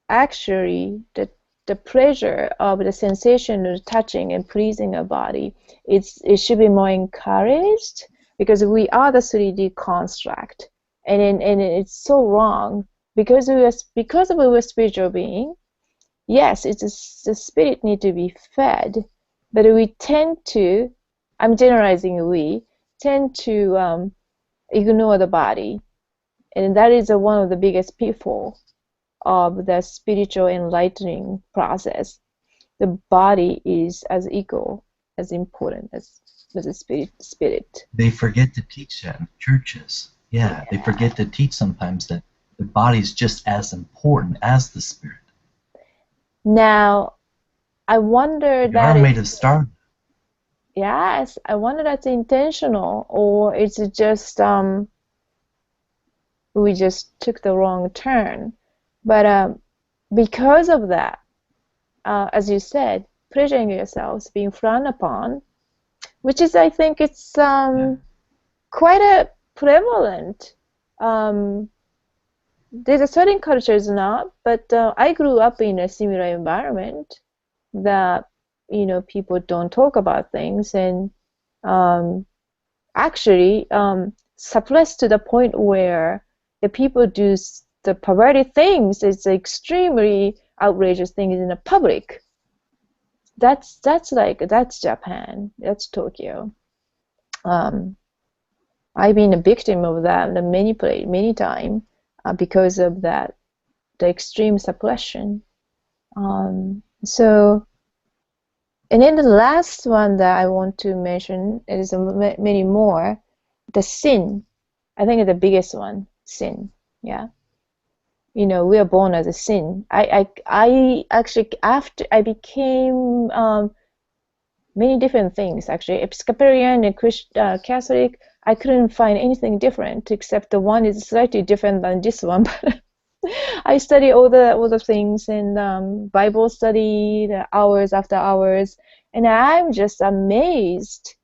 actually, the pleasure of the sensation of touching and pleasing a body, it should be more encouraged, because we are the 3D construct, and it's so wrong because we are spiritual being. Yes, the spirit need to be fed, but we tend to, I'm generalizing, we tend to ignore the body, and that is one of the biggest pitfall of the spiritual enlightening process, the body is as equal, as important as the spirit. They forget to teach that in churches. Yeah, they forget to teach sometimes that the body's just as important as the spirit. Now, I wonder They that are made of stardust. yes, I wonder that's intentional, or is it just we just took the wrong turn. But because of that, as you said, pleasuring yourselves being frowned upon, which is, I think, it's quite a prevalent. There's a certain cultures not, but I grew up in a similar environment that people don't talk about things, and actually suppressed to the point where the people do the perverted things. It's extremely outrageous things in the public. That's Japan. That's Tokyo. I've been a victim of that many times because of that, the extreme suppression. So, and then the last one that I want to mention is many more. The sin. I think the biggest one, sin. Yeah. We are born as a sin. I actually, after I became many different things, actually, Episcopalian and Catholic, I couldn't find anything different except the one is slightly different than this one. But I study all the things, and Bible study hours after hours, and I'm just amazed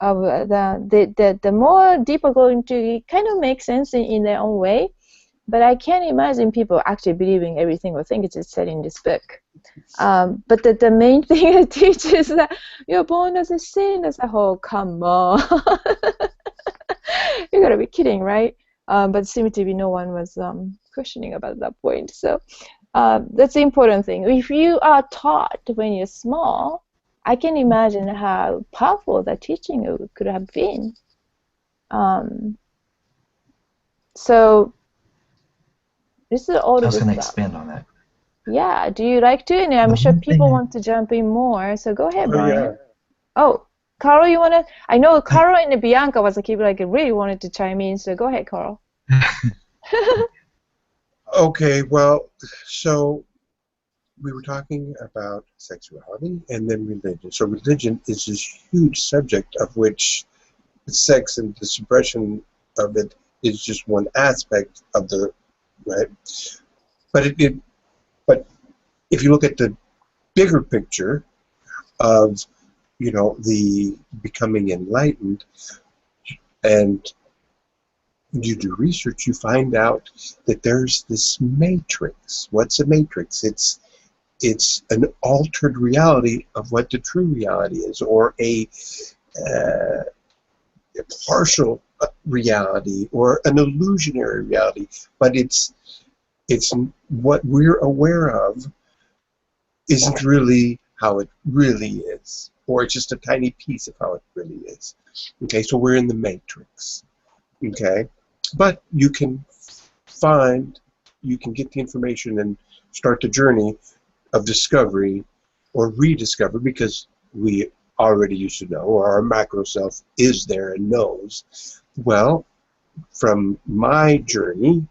of the more deeper going to, it kind of makes sense in their own way. But I can't imagine people actually believing every single thing it's said in this book. But the main thing it teaches that you're born as a sin, as a whole. Come on. You gotta be kidding, right? But it seemed to be no one was questioning about that point. So that's the important thing. If you are taught when you're small, I can imagine how powerful that teaching could have been. So this is all I of was this going to stuff. expand on that. Yeah, do you like to? And I'm sure people want to jump in more, so go ahead, Brian. Yeah. Oh, Carl, you want to? I know Carl and Bianca was really wanted to chime in, so go ahead, Carl. Okay, well, so we were talking about sexuality and then religion. So religion is this huge subject of which sex and the suppression of it is just one aspect of the right. But but if you look at the bigger picture of the becoming enlightened, and you do research, you find out that there's this matrix. What's a matrix? It's an altered reality of what the true reality is, or a partial reality, or an illusionary reality. But it's what we're aware of isn't really how it really is, or it's just a tiny piece of how it really is. Okay, so we're in the matrix. Okay, but you can get the information and start the journey of discovery or rediscover, because we already used to know, or our macro self is there and knows. Well, from my journey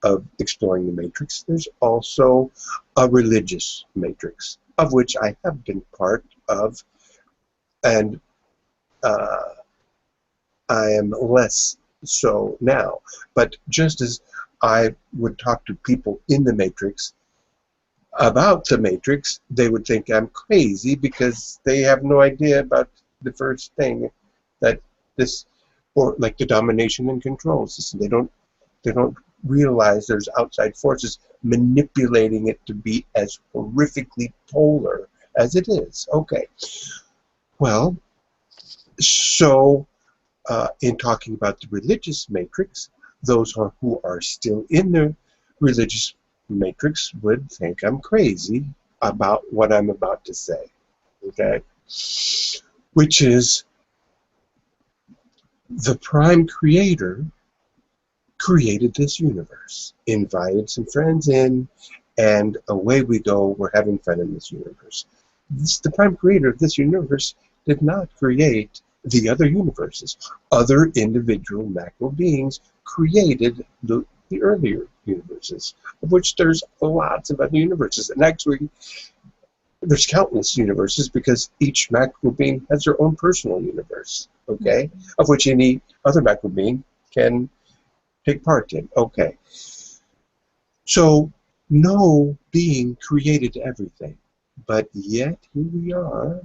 of exploring the matrix, there's also a religious matrix, of which I have been part of, and I am less so now. But just as I would talk to people in the matrix about the matrix, they would think I'm crazy because they have no idea about the first thing, that this, or like the domination and control system. They don't realize there's outside forces manipulating it to be as horrifically polar as it is. Okay. Well, so in talking about the religious matrix, those who are still in the religious matrix would think I'm crazy about what I'm about to say. Okay? Which is, the prime creator created this universe, invited some friends in, and away we go. We're having fun in this universe. The prime creator of this universe did not create the other universes. Other individual macro beings created the earlier universes, of which there's lots of other universes. And actually, there's countless universes because each macro being has their own personal universe, okay, of which any other macro being can take part in. Okay. So no being created everything, but yet here we are.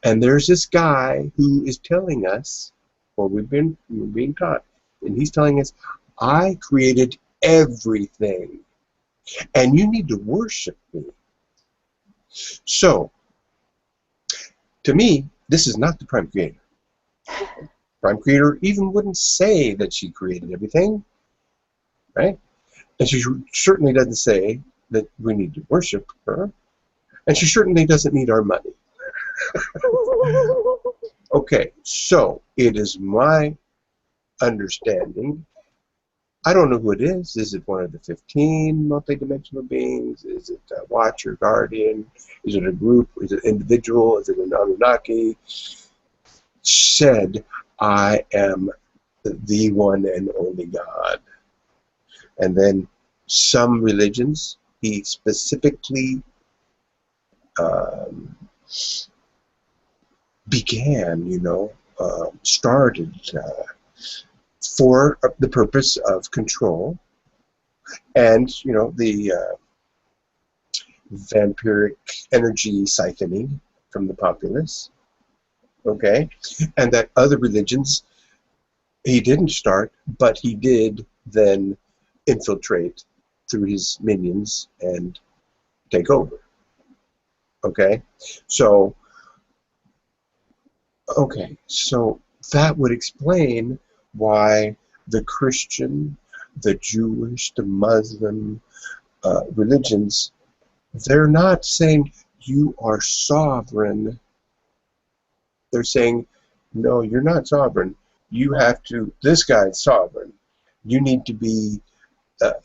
And there's this guy who is telling us, or we're being taught, and he's telling us, I created everything, and you need to worship me. So, to me, this is not the prime creator. Prime creator even wouldn't say that she created everything, right? And she certainly doesn't say that we need to worship her, and she certainly doesn't need our money. Okay, so it is my understanding. I don't know who it is. Is it one of the 15 multidimensional beings? Is it a watcher, guardian? Is it a group? Is it an individual? Is it an Anunnaki? Said, I am the one and only God. And then some religions, he specifically began, started for the purpose of control and, the vampiric energy siphoning from the populace, okay? And that other religions, he didn't start, but he did then infiltrate through his minions and take over, okay? So that would explain why the Christian, the Jewish, the Muslim religions, they're not saying you are sovereign. They're saying, no, you're not sovereign. You have to, this guy's sovereign. You need to be, a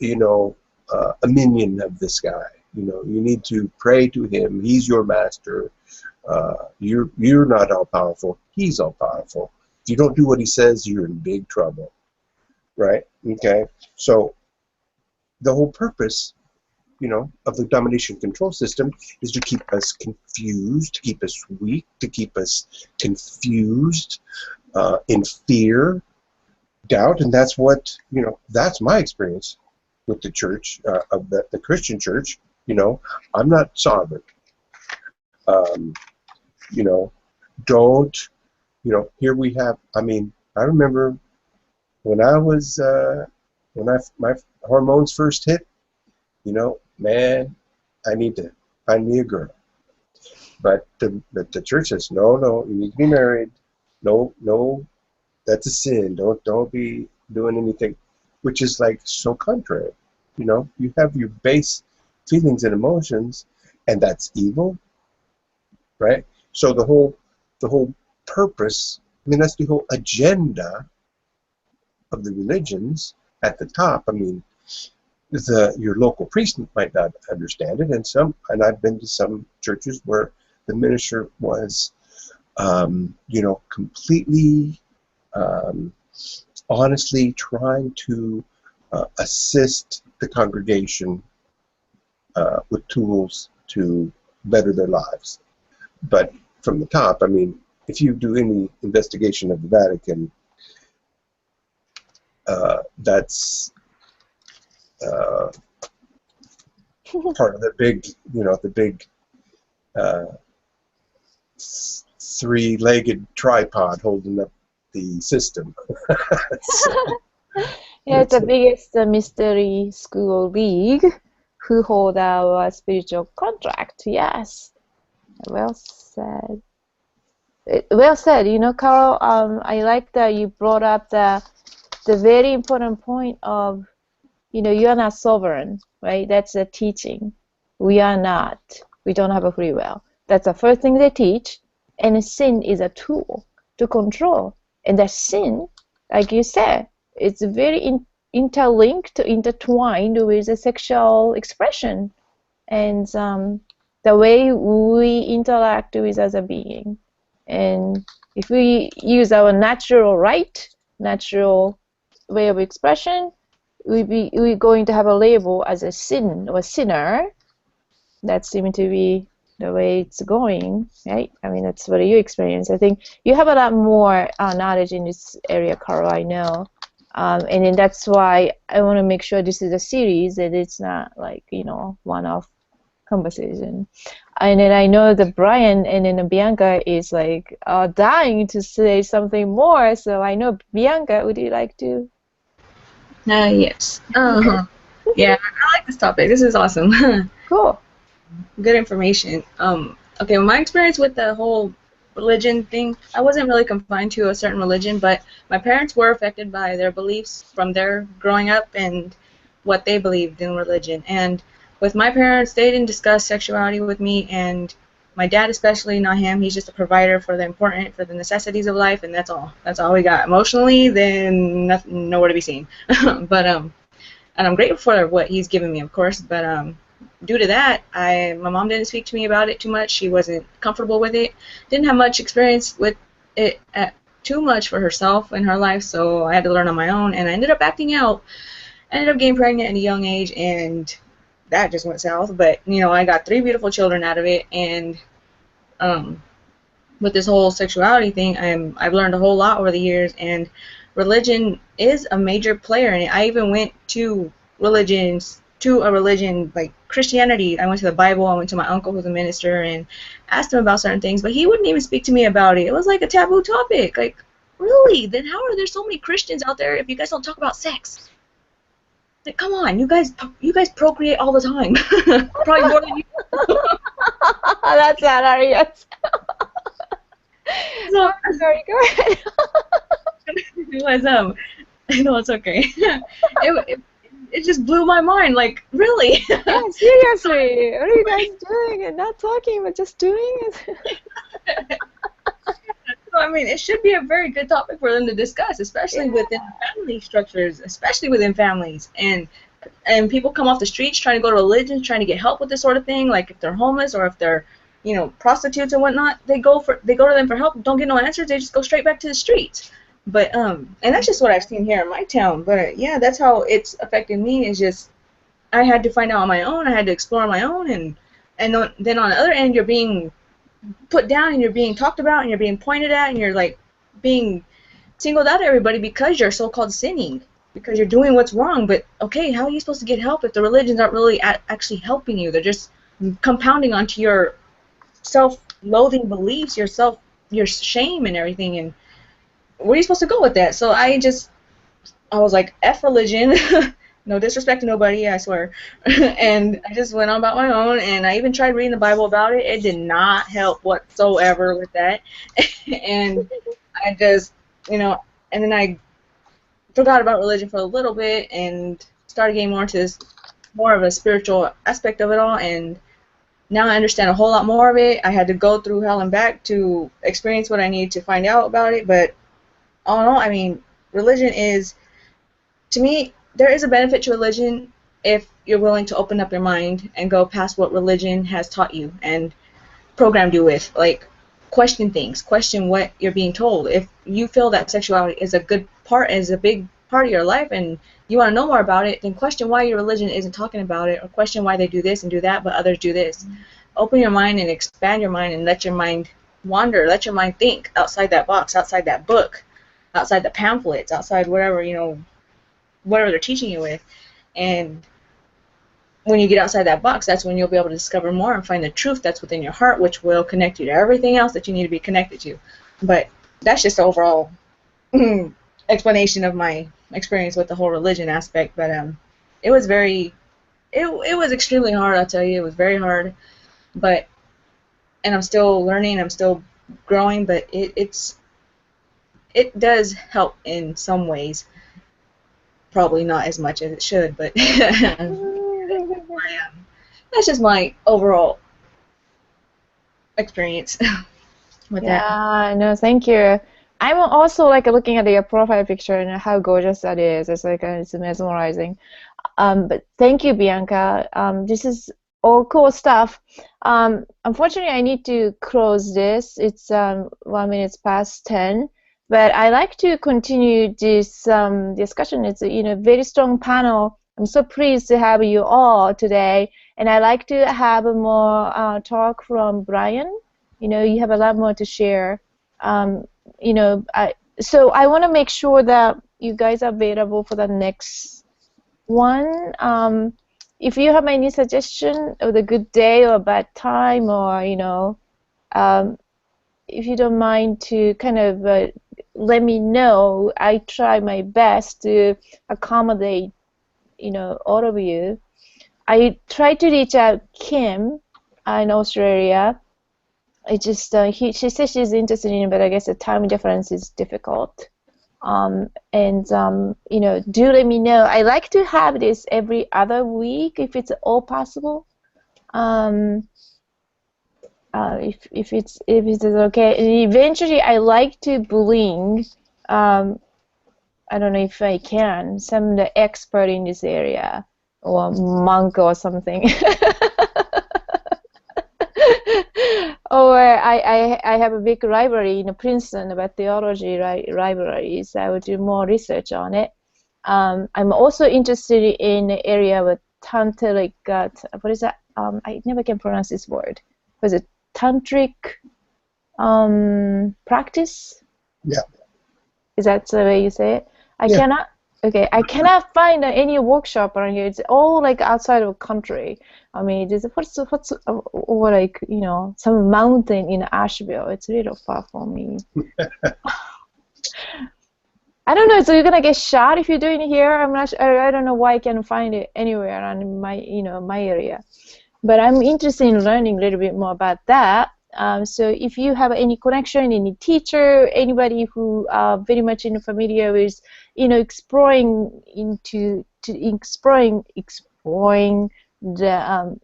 minion of this guy. You need to pray to him. He's your master. You're not all powerful. He's all powerful. If you don't do what he says, you're in big trouble, right? Okay. So the whole purpose, of the domination control system is to keep us confused, to keep us weak, to keep us confused, in fear, doubt, and that's what that's my experience with the church, of the Christian church. I'm not sovereign. Don't, here we have, I remember when I was, my hormones first hit, man, I need to find me a girl. But the church says, no, you need to be married. No, that's a sin. Don't be doing anything, which is like so contrary. You have your base feelings and emotions, and that's evil, right? So the whole purpose, that's the whole agenda of the religions at the top. Your local priest might not understand it, and I've been to some churches where the minister was, completely, honestly trying to assist the congregation with tools to better their lives. But from the top, if you do any investigation of the Vatican, that's part of the big three-legged tripod holding up the system. Yeah, it's the biggest mystery school league who hold our spiritual contract. Yes, well said. Well said. Carol, I like that you brought up the very important point of, you are not sovereign, right? That's the teaching. We are not. We don't have a free will. That's the first thing they teach. And sin is a tool to control. And that sin, like you said, it's very interlinked, intertwined with the sexual expression and the way we interact with other being. And if we use our natural way of expression, we're going to have a label as a sin or sinner. That seems to be the way it's going, right? I mean, that's what you experience. I think you have a lot more knowledge in this area, Carl, I know. And then that's why I want to make sure this is a series and it's not like, one-off conversation. And then I know that Brian and then Bianca is like dying to say something more. So I know, Bianca, would you like to? Yes. Yeah, I like this topic. This is awesome. Cool. Good information. Okay, well, my experience with the whole religion thing, I wasn't really confined to a certain religion, but my parents were affected by their beliefs from their growing up and what they believed in religion. And with my parents, they didn't discuss sexuality with me, and my dad especially, not him, he's just a provider for the necessities of life, and that's all. That's all we got. Emotionally, then nothing, nowhere to be seen. But and I'm grateful for what he's given me, of course, but due to that, my mom didn't speak to me about it too much. She wasn't comfortable with it. Didn't have much experience with it too much for herself in her life, so I had to learn on my own, and I ended up acting out. I ended up getting pregnant at a young age, and that just went south. But, I got 3 beautiful children out of it, and with this whole sexuality thing, I've learned a whole lot over the years, and religion is a major player in it. I even went to a religion like Christianity. I went to the Bible. I went to my uncle who's a minister and asked him about certain things, but he wouldn't even speak to me about it. It was like a taboo topic. Like, really? Then how are there so many Christians out there if you guys don't talk about sex? Like, come on, you guys procreate all the time. Probably more than you. That's hilarious. So, sorry, go ahead. it was no, it's okay. It just blew my mind. Like, really? Yeah, seriously. What are you guys doing? And not talking, but just doing it? So, I mean, it should be a very good topic for them to discuss, especially within family structures, especially within families. And people come off the streets trying to go to religions, trying to get help with this sort of thing. Like if they're homeless or if they're, prostitutes and whatnot, they go to them for help. Don't get no answers. They just go straight back to the streets. But and that's just what I've seen here in my town. But yeah, that's how it's affected me. Is just I had to find out on my own. I had to explore on my own, and then on the other end, you're being put down and you're being talked about and you're being pointed at and you're like being singled out at everybody because you're so-called sinning, because you're doing what's wrong. But okay, how are you supposed to get help if the religions aren't really actually helping you? They're just compounding onto your self-loathing beliefs, your shame and everything. And where are you supposed to go with that? So I was like, F religion. No disrespect to nobody, I swear. And I just went on about my own, and I even tried reading the Bible about it. It did not help whatsoever with that. And I just, and then I forgot about religion for a little bit and started getting more into more of a spiritual aspect of it all, and now I understand a whole lot more of it. I had to go through hell and back to experience what I needed to find out about it, but all in all, I mean, religion is, to me, there is a benefit to religion if you're willing to open up your mind and go past what religion has taught you and programmed you with. Like, question things, question what you're being told. If you feel that sexuality is a big part of your life and you want to know more about it, then question why your religion isn't talking about it, or question why they do this and do that but others do this. Open your mind and expand your mind and let your mind wander, let your mind think outside that box, outside that book, outside the pamphlets, outside whatever, whatever they're teaching you with. And when you get outside that box, that's when you'll be able to discover more and find the truth that's within your heart, which will connect you to everything else that you need to be connected to. But that's just the overall explanation of my experience with the whole religion aspect. But it was it was extremely hard, I'll tell you. It was very hard. And I'm still learning, I'm still growing, but it does help in some ways. Probably not as much as it should, but that's just my overall experience with that. Yeah, no, thank you. I'm also like looking at your profile picture and how gorgeous that is. It's like it's mesmerizing. But thank you, Bianca. This is all cool stuff. Unfortunately, I need to close this. It's 1 minute past 10. But I like to continue this discussion. It's a very strong panel. I'm so pleased to have you all today, and I like to have more talk from Brian. You have a lot more to share. So I want to make sure that you guys are available for the next one. If you have any suggestion of the good day or bad time, or if you don't mind to kind of let me know, I try my best to accommodate all of you. I tried to reach out Kim in Australia. She says she's interested in it, but I guess the time difference is difficult. Do let me know. I like to have this every other week if it's all possible. If it's okay. And eventually, I like to bring. I don't know if I can. Some of the expert in this area, or monk or something. Or I have a big library in Princeton about theology libraries. I would do more research on it. I'm also interested in the area with tantric. What is that? I never can pronounce this word. Was it tantric practice? Yeah. Is that the way you say it? I Yeah. cannot. Okay, I cannot find any workshop around here. It's all like outside of country. I mean, what's or like some mountain in Asheville. It's a little far from me. I don't know. So you're gonna get shot if you're doing it here. I'm not. I don't know why I can't find it anywhere around my area. But I'm interested in learning a little bit more about that. So if you have any connection, any teacher, anybody who are very much familiar with, exploring the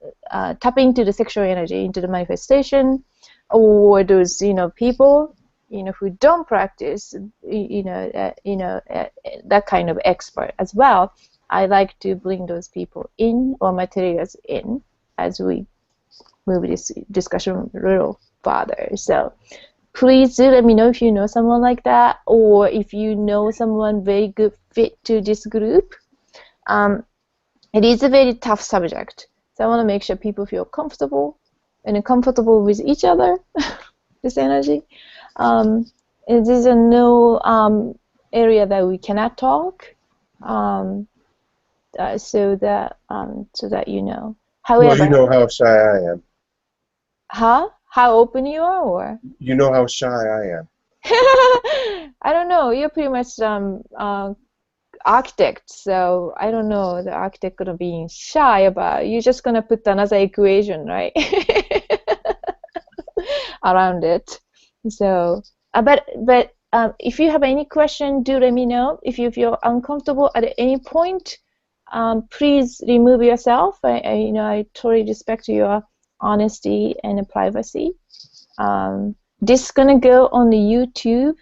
tapping into the sexual energy, into the manifestation, or those people who don't practice, that kind of expert as well. I like to bring those people in, or materials in, as we move this discussion a little farther. So please do let me know if you know someone like that, or if you know someone very good fit to this group. It is a very tough subject, so I want to make sure people feel comfortable and comfortable with each other. This energy. It is a no area that we cannot talk. So that you know. Well, However, you know how shy I am. How open you are, or? You know how shy I am. I don't know. You're pretty much architect, so I don't know the architect gonna be shy about. You're just gonna put another equation, right, around it. So, but if you have any question, do let me know. If you feel uncomfortable at any point, please remove yourself. I totally respect your honesty and privacy. This is gonna go on the YouTube.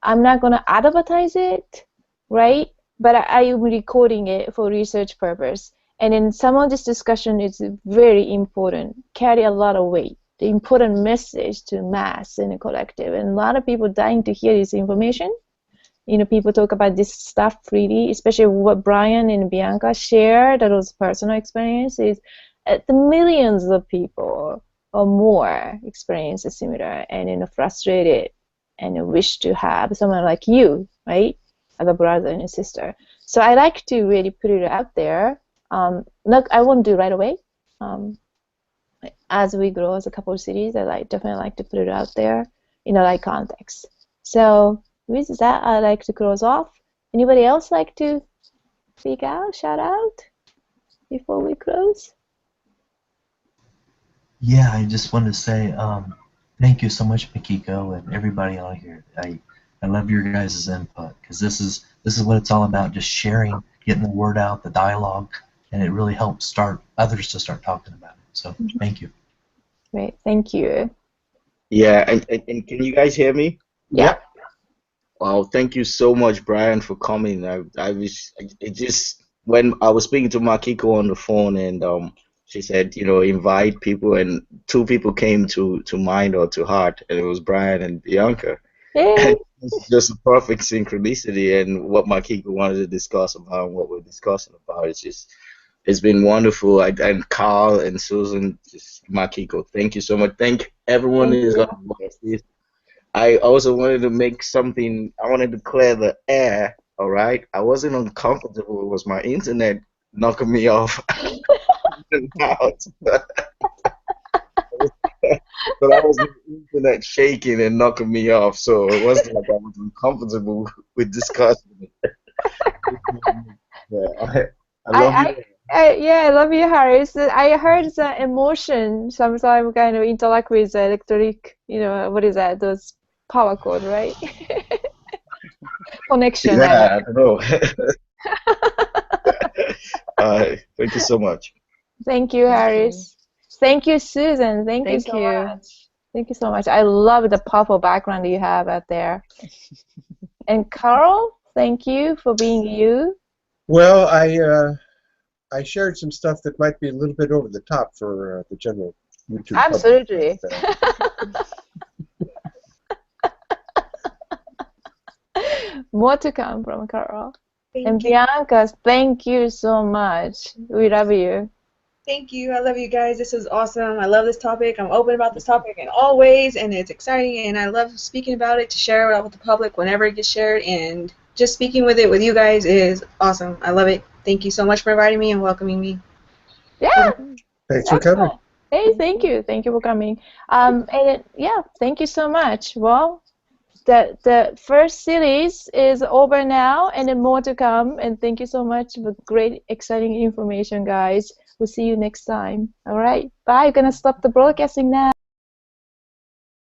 I'm not gonna advertise it, right? But I am recording it for research purpose. And then some of this discussion is very important, carry a lot of weight. The important message to mass and the collective, and a lot of people dying to hear this information. People talk about this stuff freely, especially what Brian and Bianca shared, those personal experiences. The millions of people or more experience similar and frustrated and wish to have someone like you, right, as a brother and a sister. So I like to really put it out there. Look, I won't do right away. As we grow as a couple of cities, I definitely like to put it out there in the right context. So with that, I'd like to close off. Anybody else like to speak out, shout out before we close? Yeah, I just want to say thank you so much, Mikiko, and everybody on here. I love your guys' input, because this is what it's all about, just sharing, getting the word out, the dialogue, and it really helps start others to start talking about it. So thank you. Great, thank you. Yeah, and can you guys hear me? Yeah. Wow, thank you so much, Brian, for coming. I was it just when I was speaking to Makiko on the phone, and she said, invite people, and two people came to mind or to heart, and it was Brian and Bianca. Yay! And it's just a perfect synchronicity, and what Makiko wanted to discuss about and what we're discussing about. It's been wonderful. And Carl and Susan, just Makiko, thank you so much. Thank everyone Thank who's you. gonna watch this. I also wanted to make something, I wanted to clear the air, all right? I wasn't uncomfortable. It was my internet knocking me off and out. But I was the internet shaking and knocking me off, so it wasn't like I was uncomfortable with discussing it. Yeah, I I, love you. yeah, I love you, Harris. I heard the emotion sometimes kind of interact with the electric, what is that? Those power cord, right? Connection, I mean. Yeah, I don't know. Thank you so much. Thank you, Thank you. Harris. Thank you, Susan. Thank you Thank so you. much. Thank you so much. I love the powerful background you have out there. And Carl, thank you for being you. Well, I shared some stuff that might be a little bit over the top for the general YouTube public. Absolutely. More to come from Carl. And Thank you. Bianca, thank you so much. We love you. Thank you. I love you guys. This is awesome. I love this topic. I'm open about this topic in all ways, and it's exciting, and I love speaking about it to share it out with the public whenever it gets shared, and just speaking with it with you guys is awesome. I love it. Thank you so much for inviting me and welcoming me. Yeah. Thanks for coming. Excellent. Hey, thank you. Thank you for coming. And yeah, thank you so much. Well, the first series is over now, and then more to come. And thank you so much for great, exciting information, guys. We'll see you next time. All right. Bye. I'm gonna stop the broadcasting now.